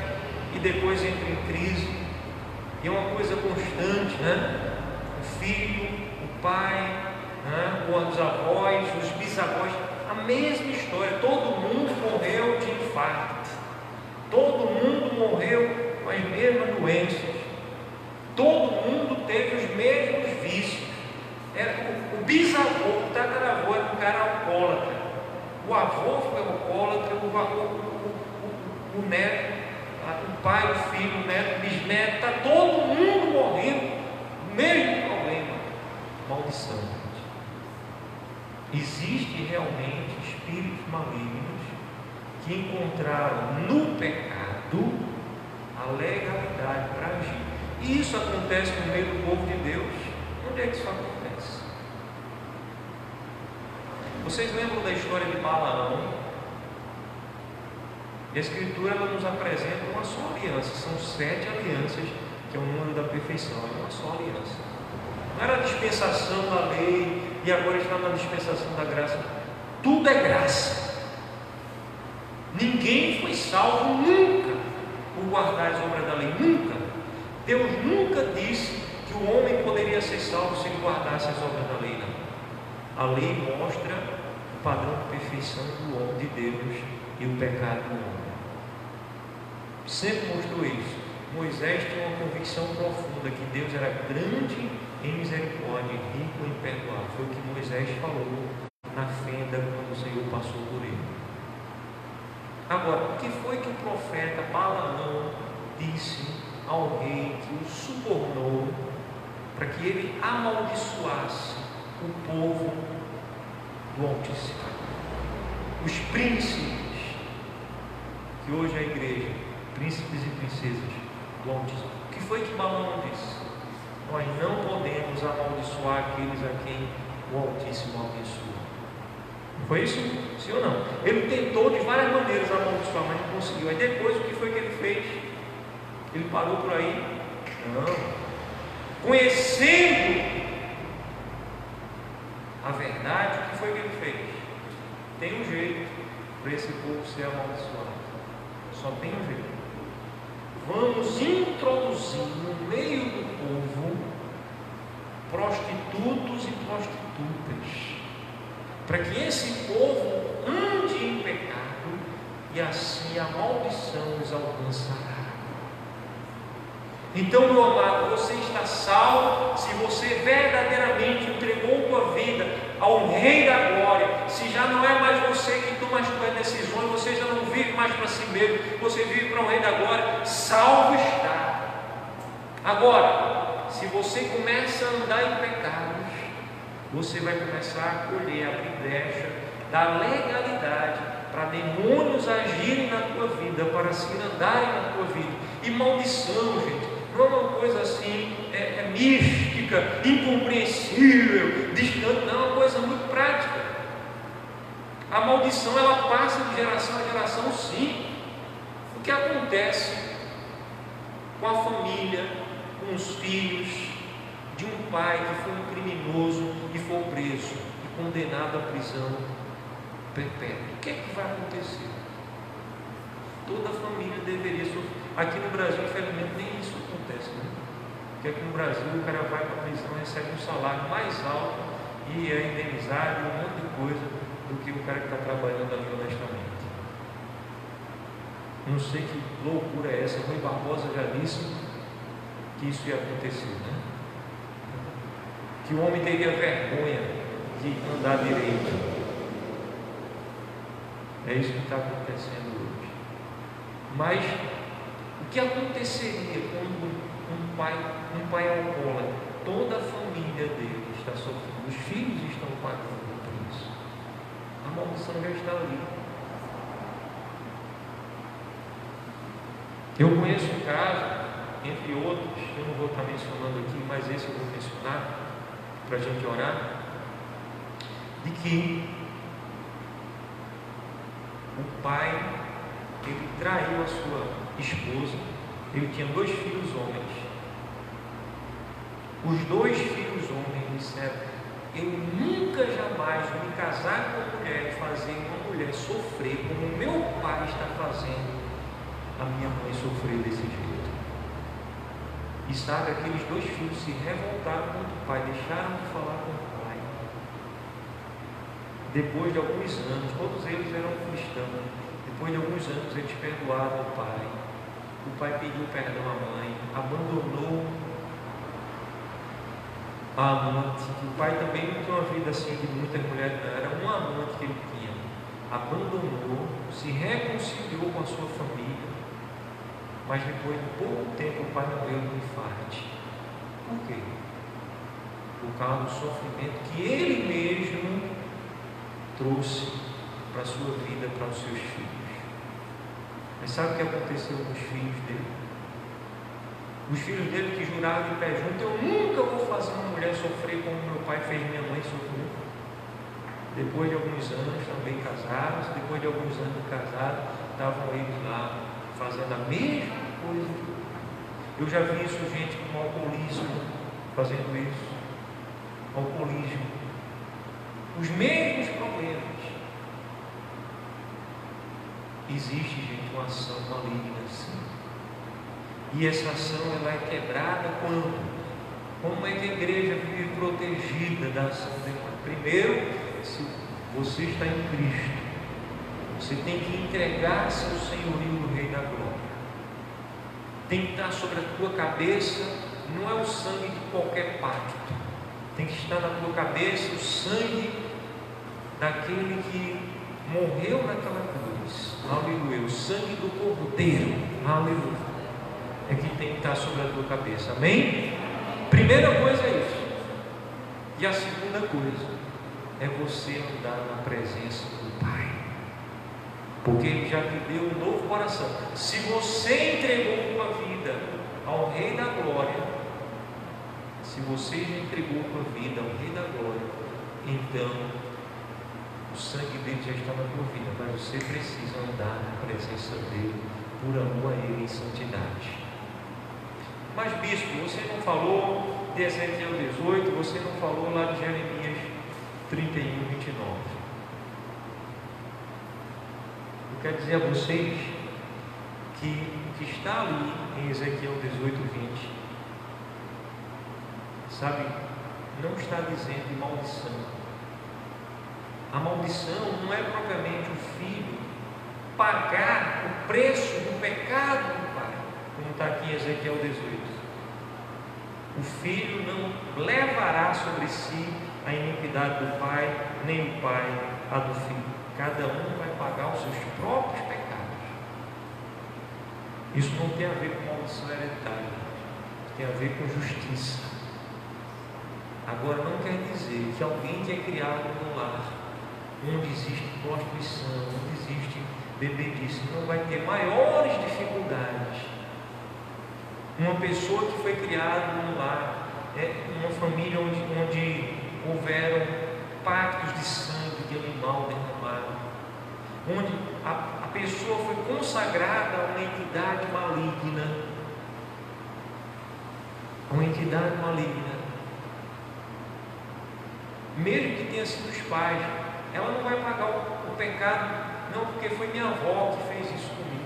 Speaker 2: e depois entra em crise. E é uma coisa constante, né? O filho, o pai, né? Os avós, os bisavós, a mesma história. Todo mundo morreu de infarto, todo mundo morreu com as mesmas doenças, todo mundo teve os mesmos vícios. O bisavô, o tataravô era um cara alcoólatra, o avô foi alcoólatra, o neto, o pai, o filho, o neto, o bisneto, está todo mundo morrendo, mesmo problema, maldição. Existe realmente espíritos malignos que encontraram no pecado a legalidade para agir. E isso acontece no meio do povo de Deus. Onde é que isso acontece? Vocês lembram da história de Balaão? E a Escritura ela nos apresenta uma só aliança. São 7 alianças, que é o número da perfeição. É uma só aliança. Não era a dispensação da lei e agora está na dispensação da graça. Tudo é graça. Ninguém foi salvo nunca por guardar as obras da lei. Nunca. Deus nunca disse que o homem poderia ser salvo se ele guardasse as obras da lei. Não. A lei mostra o padrão de perfeição do homem de Deus e o pecado do homem. Sempre mostrou isso. Moisés tinha uma convicção profunda que Deus era grande em misericórdia e rico em perdoar. Foi o que Moisés falou na fenda quando o Senhor passou por ele. Agora, o que foi que o profeta Balaão disse ao rei que o subornou para que ele amaldiçoasse o povo do Altíssimo? Os príncipes, que hoje é a igreja, príncipes e princesas do Altíssimo. O que foi que Balaão disse? Nós não podemos amaldiçoar aqueles a quem o Altíssimo abençoa. Não foi isso? Sim ou não? Ele tentou de várias maneiras amaldiçoar, mas não conseguiu. Aí depois o que foi que ele fez? Ele parou por aí? Não. Conhecendo a verdade, o que foi que ele fez? Tem um jeito para esse povo ser amaldiçoado. Só tem um jeito. Vamos introduzir no meio do povo prostitutos e prostitutas, para que esse povo ande em pecado e assim a maldição os alcançará. Então, meu amado, você está salvo se você verdadeiramente entregou tua vida ao Rei da Glória. Se já não é mais você que toma as tuas decisões, você já não vive mais para si mesmo, você vive para o Rei da Glória, salvo está. Agora, se você começa a andar em pecados, você vai começar a colher, abrir brecha da legalidade para demônios agirem na tua vida, para assim andarem na tua vida. E maldição, gente, não é uma coisa assim, mística, incompreensível, distante, não, é uma coisa muito prática. A maldição, ela passa de geração a geração, sim. O que acontece com a família, com os filhos de um pai que foi um criminoso e foi preso e condenado à prisão perpétua. O que é que vai acontecer? Toda a família deveria sofrer. Aqui no Brasil, infelizmente, nem isso acontece, né? Porque aqui no Brasil o cara vai para a prisão, recebe um salário mais alto e é indenizado e um monte de coisa do que o cara que está trabalhando ali honestamente. Não sei que loucura é essa. Rui Barbosa já disse que isso ia acontecer, né? Que o homem teria vergonha de andar direito. É isso que está acontecendo hoje. Mas o que aconteceria quando um pai alcoólatra, toda a família dele está sofrendo, os filhos estão pagando por isso? A maldição já está ali. Eu conheço um caso, entre outros, eu não vou estar mencionando aqui, mas esse eu vou mencionar para a gente orar, de que o pai, ele traiu a sua esposa. Ele tinha 2 filhos homens. Os 2 filhos homens disseram: eu nunca jamais vou me casar com uma mulher e fazer uma mulher sofrer como meu pai está fazendo a minha mãe sofrer desse jeito. E sabe, aqueles 2 filhos se revoltaram contra o pai, deixaram de falar com o pai. Depois de alguns anos, todos eles eram cristãos. Depois de alguns anos, eles perdoaram o pai. O pai pediu perdão à mãe, abandonou a amante. O pai também não tinha uma vida assim de muitas mulheres, não. Era uma amante que ele tinha. Abandonou, se reconciliou com a sua família. Mas depois de pouco tempo, o pai morreu de um infarte. Por quê? Por causa do sofrimento que ele mesmo trouxe para a sua vida, para os seus filhos. Mas sabe o que aconteceu com os filhos dele? Os filhos dele que juraram de pé junto: eu nunca vou fazer uma mulher sofrer como meu pai fez minha mãe sofrer. Depois de alguns anos também casados, depois de alguns anos de casado, estavam eles lá fazendo a mesma coisa. Eu já vi isso, gente com alcoolismo fazendo isso. Alcoolismo. Os mesmos problemas. Existe, gente, uma ação maligna assim. E essa ação ela é quebrada quando? Como é que a igreja vive protegida da ação demônica? Primeiro, se você está em Cristo, você tem que entregar-se ao senhorio do Rei da Glória. Tem que estar sobre a tua cabeça, não é o sangue de qualquer pacto. Tem que estar na tua cabeça o sangue daquele que morreu naquela cruz. Aleluia. O sangue do Cordeiro. Aleluia. É que tem que estar sobre a tua cabeça. Amém? Primeira coisa é isso. E a segunda coisa é você andar na presença do Pai. Porque Ele já te deu um novo coração. Se você entregou tua vida ao Rei da Glória, se você já entregou tua vida ao Rei da Glória, então o sangue dele já está na tua vida, mas você precisa andar na presença dele, por amor a ele em santidade. Mas bispo, você não falou de Ezequiel 18, você não falou lá de Jeremias 31, 29. Eu quero dizer a vocês que o que está ali em Ezequiel 18, 20, sabe, não está dizendo de maldição. A maldição não é propriamente o filho pagar o preço do pecado do pai, como está aqui em Ezequiel 18. O filho não levará sobre si a iniquidade do pai, nem o pai a do filho. Cada um vai pagar os seus próprios pecados. Isso não tem a ver com maldição hereditária, tem a ver com justiça. Agora, não quer dizer que alguém que é criado no lar, onde existe prostituição, onde existe bebedice, não vai ter maiores dificuldades. Uma pessoa que foi criada no lar, uma família onde houveram pactos de sangue de animal derramado, onde a pessoa foi consagrada a uma entidade maligna, uma entidade maligna, mesmo que tenha sido os pais, ela não vai pagar o pecado, não, porque foi minha avó que fez isso comigo,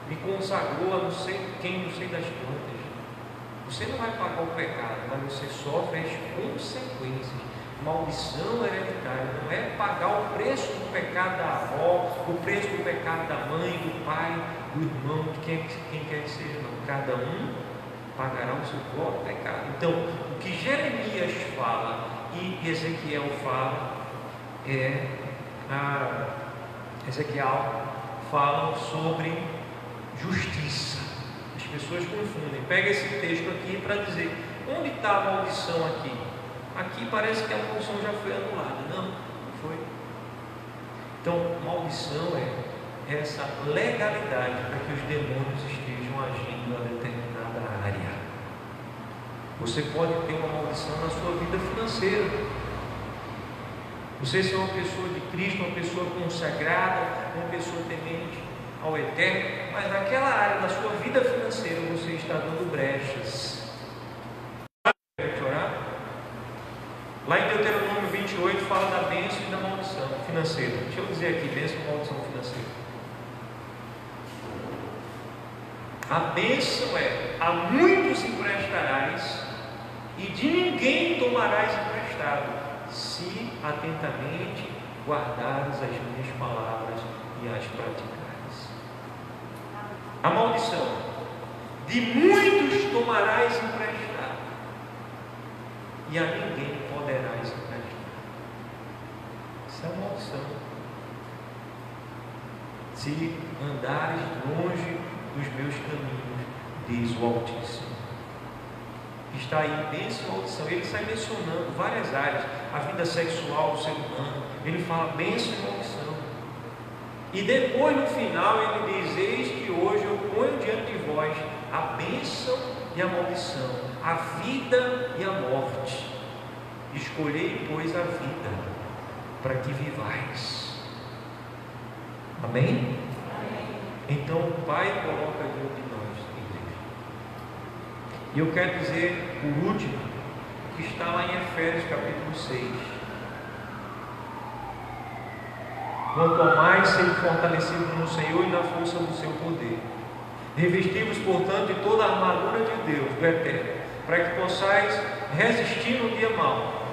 Speaker 2: me consagrou a não sei quem, não sei das quantas. Você não vai pagar o pecado, mas você sofre as consequências. Maldição hereditária não é pagar o preço do pecado da avó, o preço do pecado da mãe, do pai, do irmão, de quem quer que seja, não. Cada um pagará o seu próprio pecado. Então, o que Jeremias fala e Ezequiel fala Ezequiel fala sobre justiça. As pessoas confundem. Pega esse texto aqui para dizer, onde está a maldição aqui? Aqui parece que a maldição já foi anulada. Não foi. Então, maldição é essa legalidade para que os demônios estejam agindo a determinada área. Você pode ter uma maldição na sua vida financeira. Você ser uma pessoa de Cristo, uma pessoa consagrada, uma pessoa temente ao Eterno, mas naquela área da sua vida financeira você está dando brechas. Orar? Lá em Deuteronômio 28 fala da bênção e da maldição financeira. Deixa eu dizer aqui, bênção e maldição financeira. A bênção é: a muitos emprestarás e de ninguém tomarás emprestado, se atentamente guardares as minhas palavras e as praticares. A maldição: de muitos tomarás emprestado e a ninguém poderás emprestar. Isso é a maldição. Se andares longe dos meus caminhos, diz o Altíssimo. Está aí bênção e maldição. Ele sai mencionando várias áreas, a vida sexual do ser humano. Ele fala bênção e maldição. E depois, no final, ele diz: eis que hoje eu ponho diante de vós a bênção e a maldição, a vida e a morte. Escolhei, pois, a vida, para que vivais. Amém? Amém. Então o Pai coloca diante de nós, igreja. E eu quero dizer, por último, que está lá em Efésios capítulo 6. Quanto mais serem fortalecidos no Senhor e na força do seu poder, revestivos, portanto, de toda a armadura de Deus, do Eterno, para que possais resistir no dia mau,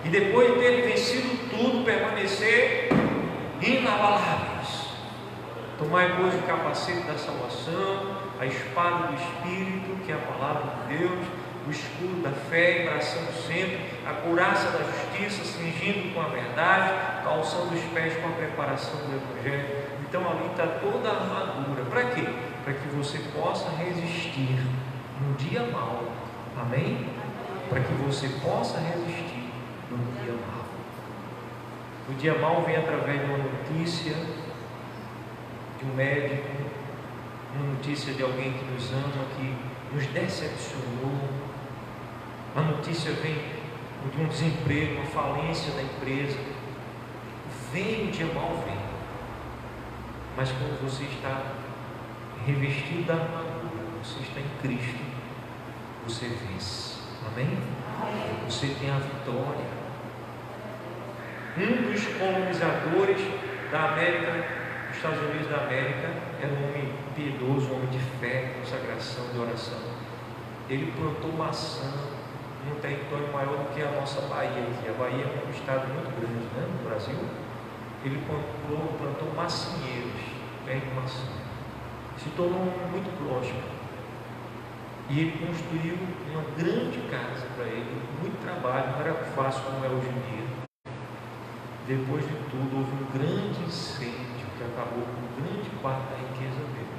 Speaker 2: e depois de terem vencido tudo, permanecer inabaláveis. Tomai, pois, o capacete da salvação, a espada do Espírito, que é a palavra de Deus, o escudo da fé, embraçando sempre a couraça da justiça, cingindo com a verdade, calçando os pés com a preparação do Evangelho. Então ali está toda a armadura. Para quê? Para que você possa resistir no dia mau. Amém? Para que você possa resistir no dia mau. O dia mau vem através de uma notícia, de um médico, uma notícia de alguém que nos ama, que nos decepcionou. A notícia vem de um desemprego, uma falência da empresa. Vem, o dia mau vem. Mas quando você está revestido da armadura, você está em Cristo, você vence. Amém? Você tem a vitória. Um dos colonizadores da América, dos Estados Unidos da América, era um homem piedoso, um homem de fé, consagração, de oração. Ele plantou maçã num território maior do que a nossa Bahia aqui. A Bahia é um estado muito grande, né, no Brasil. Ele plantou maçinheiros, pé de maçã. Se tornou um homem muito próspero. E ele construiu uma grande casa para ele, muito trabalho, não era fácil como é hoje em dia. Depois de tudo, houve um grande incêndio que acabou com grande parte da riqueza dele.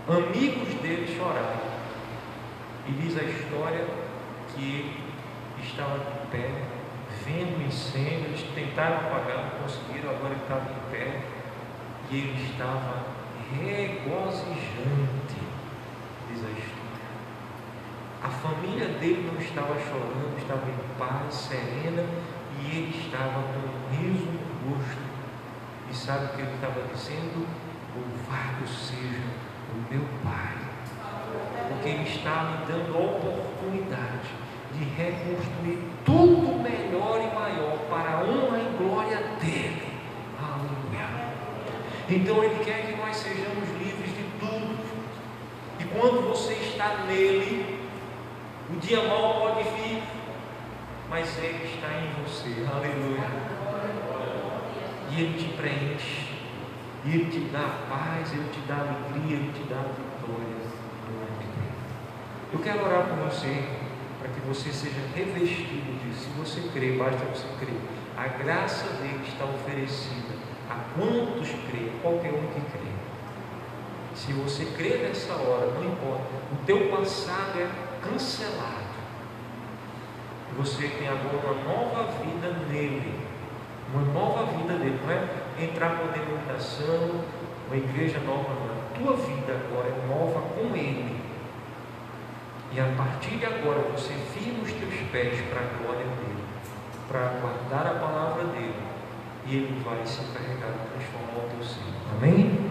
Speaker 2: Amigos dele choraram. E diz a história que ele estava de pé, vendo o incêndio. Eles tentaram apagar, não conseguiram, agora ele estava em pé. E ele estava regozijante, diz a história. A família dele não estava chorando, estava em paz, serena, e ele estava com um riso no rosto. E sabe o que ele estava dizendo? Louvado seja o meu Pai, porque Ele está me dando a oportunidade de reconstruir tudo melhor e maior para a honra e glória dEle. Aleluia. Então Ele quer que nós sejamos livres de tudo. E quando você está nele, o dia mau pode vir, mas Ele está em você. Aleluia. E Ele te preenche, e Ele te dá paz, Ele te dá alegria, Ele te dá vitória. Eu quero orar por você, para que você seja revestido disso. Se você crê, basta você crer. A graça dele está oferecida a quantos creem, qualquer um que crê. Se você crê nessa hora, não importa, o teu passado é cancelado. Você tem agora uma nova vida nele, uma nova vida dele. Não é entrar para uma denominação, uma igreja nova, não. A tua vida agora é nova com ele. E a partir de agora você firma os teus pés para a glória dele, para guardar a palavra dele, e ele vai se encarregar de transformar o teu ser. Amém?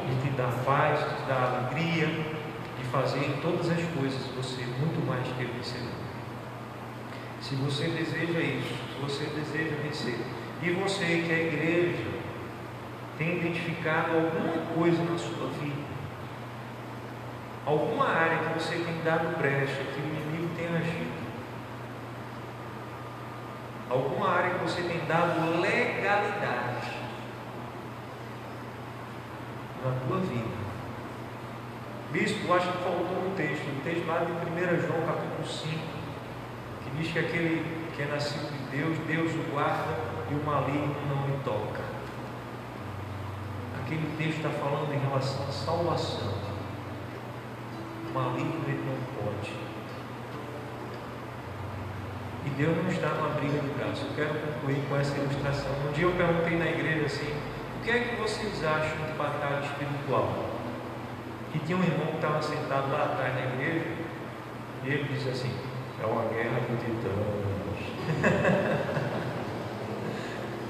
Speaker 2: De te dar paz, de te dar alegria, de fazer todas as coisas você muito mais que ele receber. Se você deseja isso, se você deseja vencer, e você que é a igreja tem identificado alguma coisa na sua vida, alguma área que você tem dado brecha, que o inimigo tem agido, alguma área que você tem dado legalidade na tua vida. Bispo, acho que faltou um texto lá de 1 João capítulo 5, que diz que aquele que é nascido de Deus, Deus o guarda e o maligno não lhe toca. Aquele texto está falando em relação à salvação. Maligno ele não pode. E Deus não está numa briga de braço. Eu quero concluir com essa ilustração. Um dia eu perguntei na igreja assim: o que é que vocês acham de batalha espiritual? E tinha um irmão que estava sentado lá atrás na igreja, e ele disse assim: é uma guerra de titãs.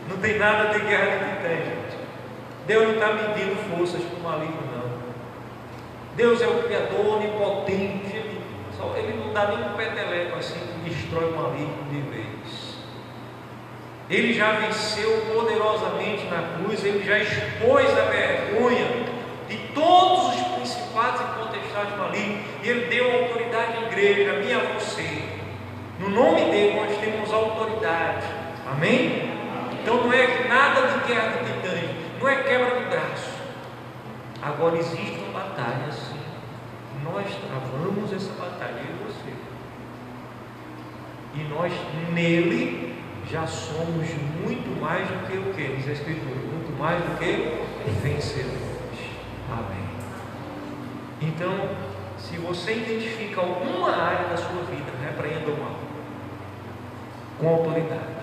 Speaker 2: Não tem nada de guerra de titãs, gente. Deus não está medindo forças para o maligno, não. Deus é o Criador onipotente, ele não dá nem um peteleco assim que destrói o maligno de vez. Ele já venceu poderosamente na cruz, ele já expôs a vergonha de todos os principados e potestades malignos, e ele deu autoridade à igreja, a mim e a você. No nome dele nós temos autoridade. Amém? Então não é nada de guerra de titãs, não é quebra de braço. Agora existe uma batalha, sim. Nós travamos essa batalha, eu e você. E nós, nele, já somos muito mais do que o que? Diz a Escritura, muito mais do que vencedores. Amém. Então, se você identifica alguma área da sua vida, repreenda o mal com autoridade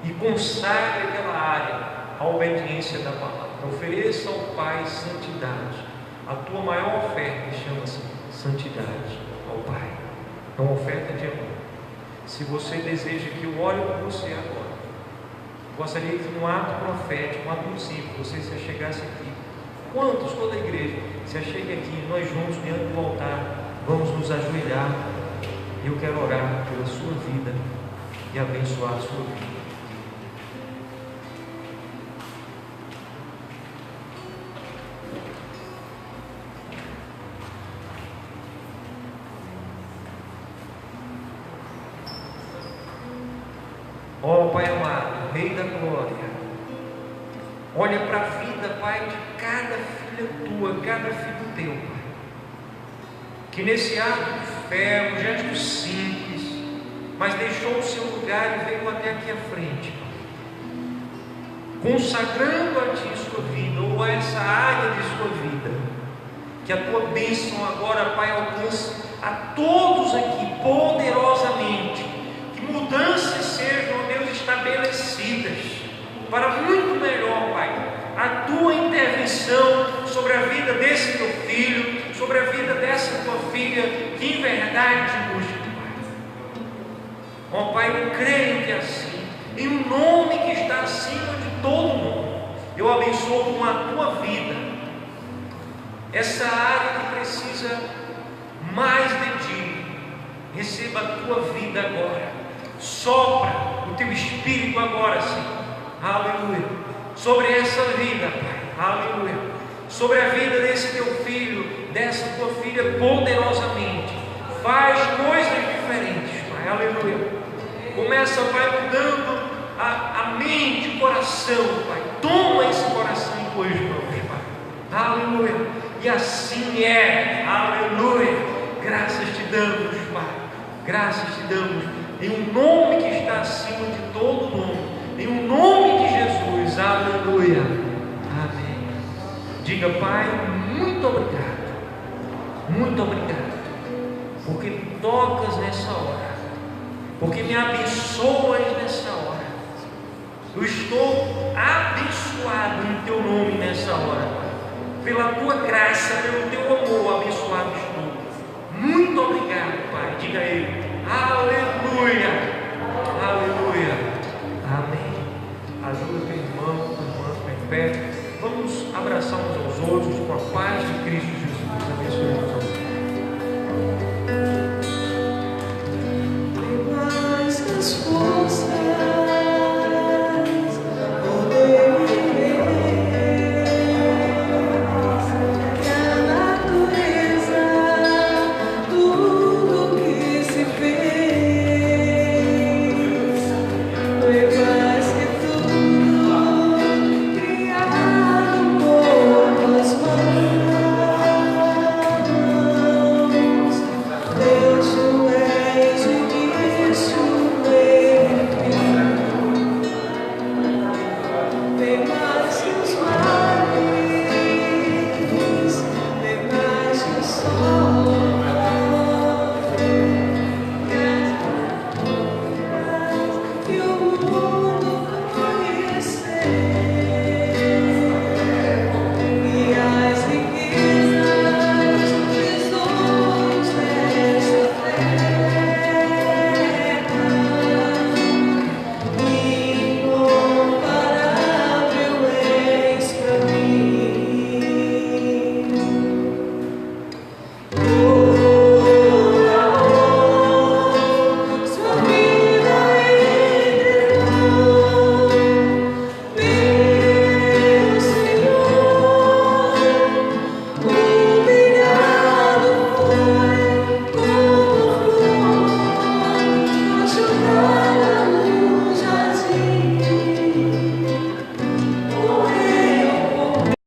Speaker 2: e consagre aquela área à obediência da palavra. Ofereça ao Pai santidade. A tua maior oferta chama-se santidade ao Pai. É uma oferta de amor. Se você deseja que eu ore por você agora, gostaria que num ato profético, um ato simples, você se achegasse aqui. Quantos? Toda a igreja se achegue aqui, nós juntos diante do altar vamos nos ajoelhar. Eu quero orar pela sua vida e abençoar a sua vida. Ó Pai amado, Rei da glória, olha para a vida, Pai, de cada filha tua, cada filho teu, Pai, que nesse ato de fé, um gesto simples, mas deixou o seu lugar e veio até aqui à frente, Pai, consagrando a Ti sua vida, ou a essa área de sua vida, que a Tua bênção agora, Pai, alcance a todos aqui poderosamente, que mudanças sejam, ó Deus, estabelecidas para muito melhor, Pai, a Tua intervenção sobre a vida desse Teu filho, sobre a vida dessa Tua filha, que em verdade te busca, Pai. Ó Pai, eu creio que é assim, em um nome que está acima de todo nome, eu abençoo com a Tua vida essa área que precisa mais de Ti. Receba a Tua vida agora. Sopra o Teu Espírito agora, Senhor. Aleluia. Sobre essa vida, Pai. Aleluia. Sobre a vida desse Teu filho, dessa Tua filha, poderosamente. Faz coisas diferentes, Pai. Aleluia. Começa, Pai, mudando a mente, o coração, Pai. Toma esse coração em Tuas mãos, Pai. Aleluia. E assim é. Aleluia. Graças Te damos, Pai. Graças Te damos. Em um nome que está acima de todo nome. Em um nome de Jesus. Aleluia. Amém. Diga, Pai, muito obrigado. Muito obrigado. Porque me tocas nessa hora. Porque me abençoas nessa hora. Eu estou abençoado em Teu nome nessa hora, Pai. Pela Tua graça, pelo Teu amor, abençoado estou. Muito obrigado, Pai. Diga a Ele. Aleluia. Aleluia. Amém. Ajuda o teu irmão, tua irmã, fica em pé. Vamos abraçar uns aos outros com a paz de Cristo Jesus. Abençoe.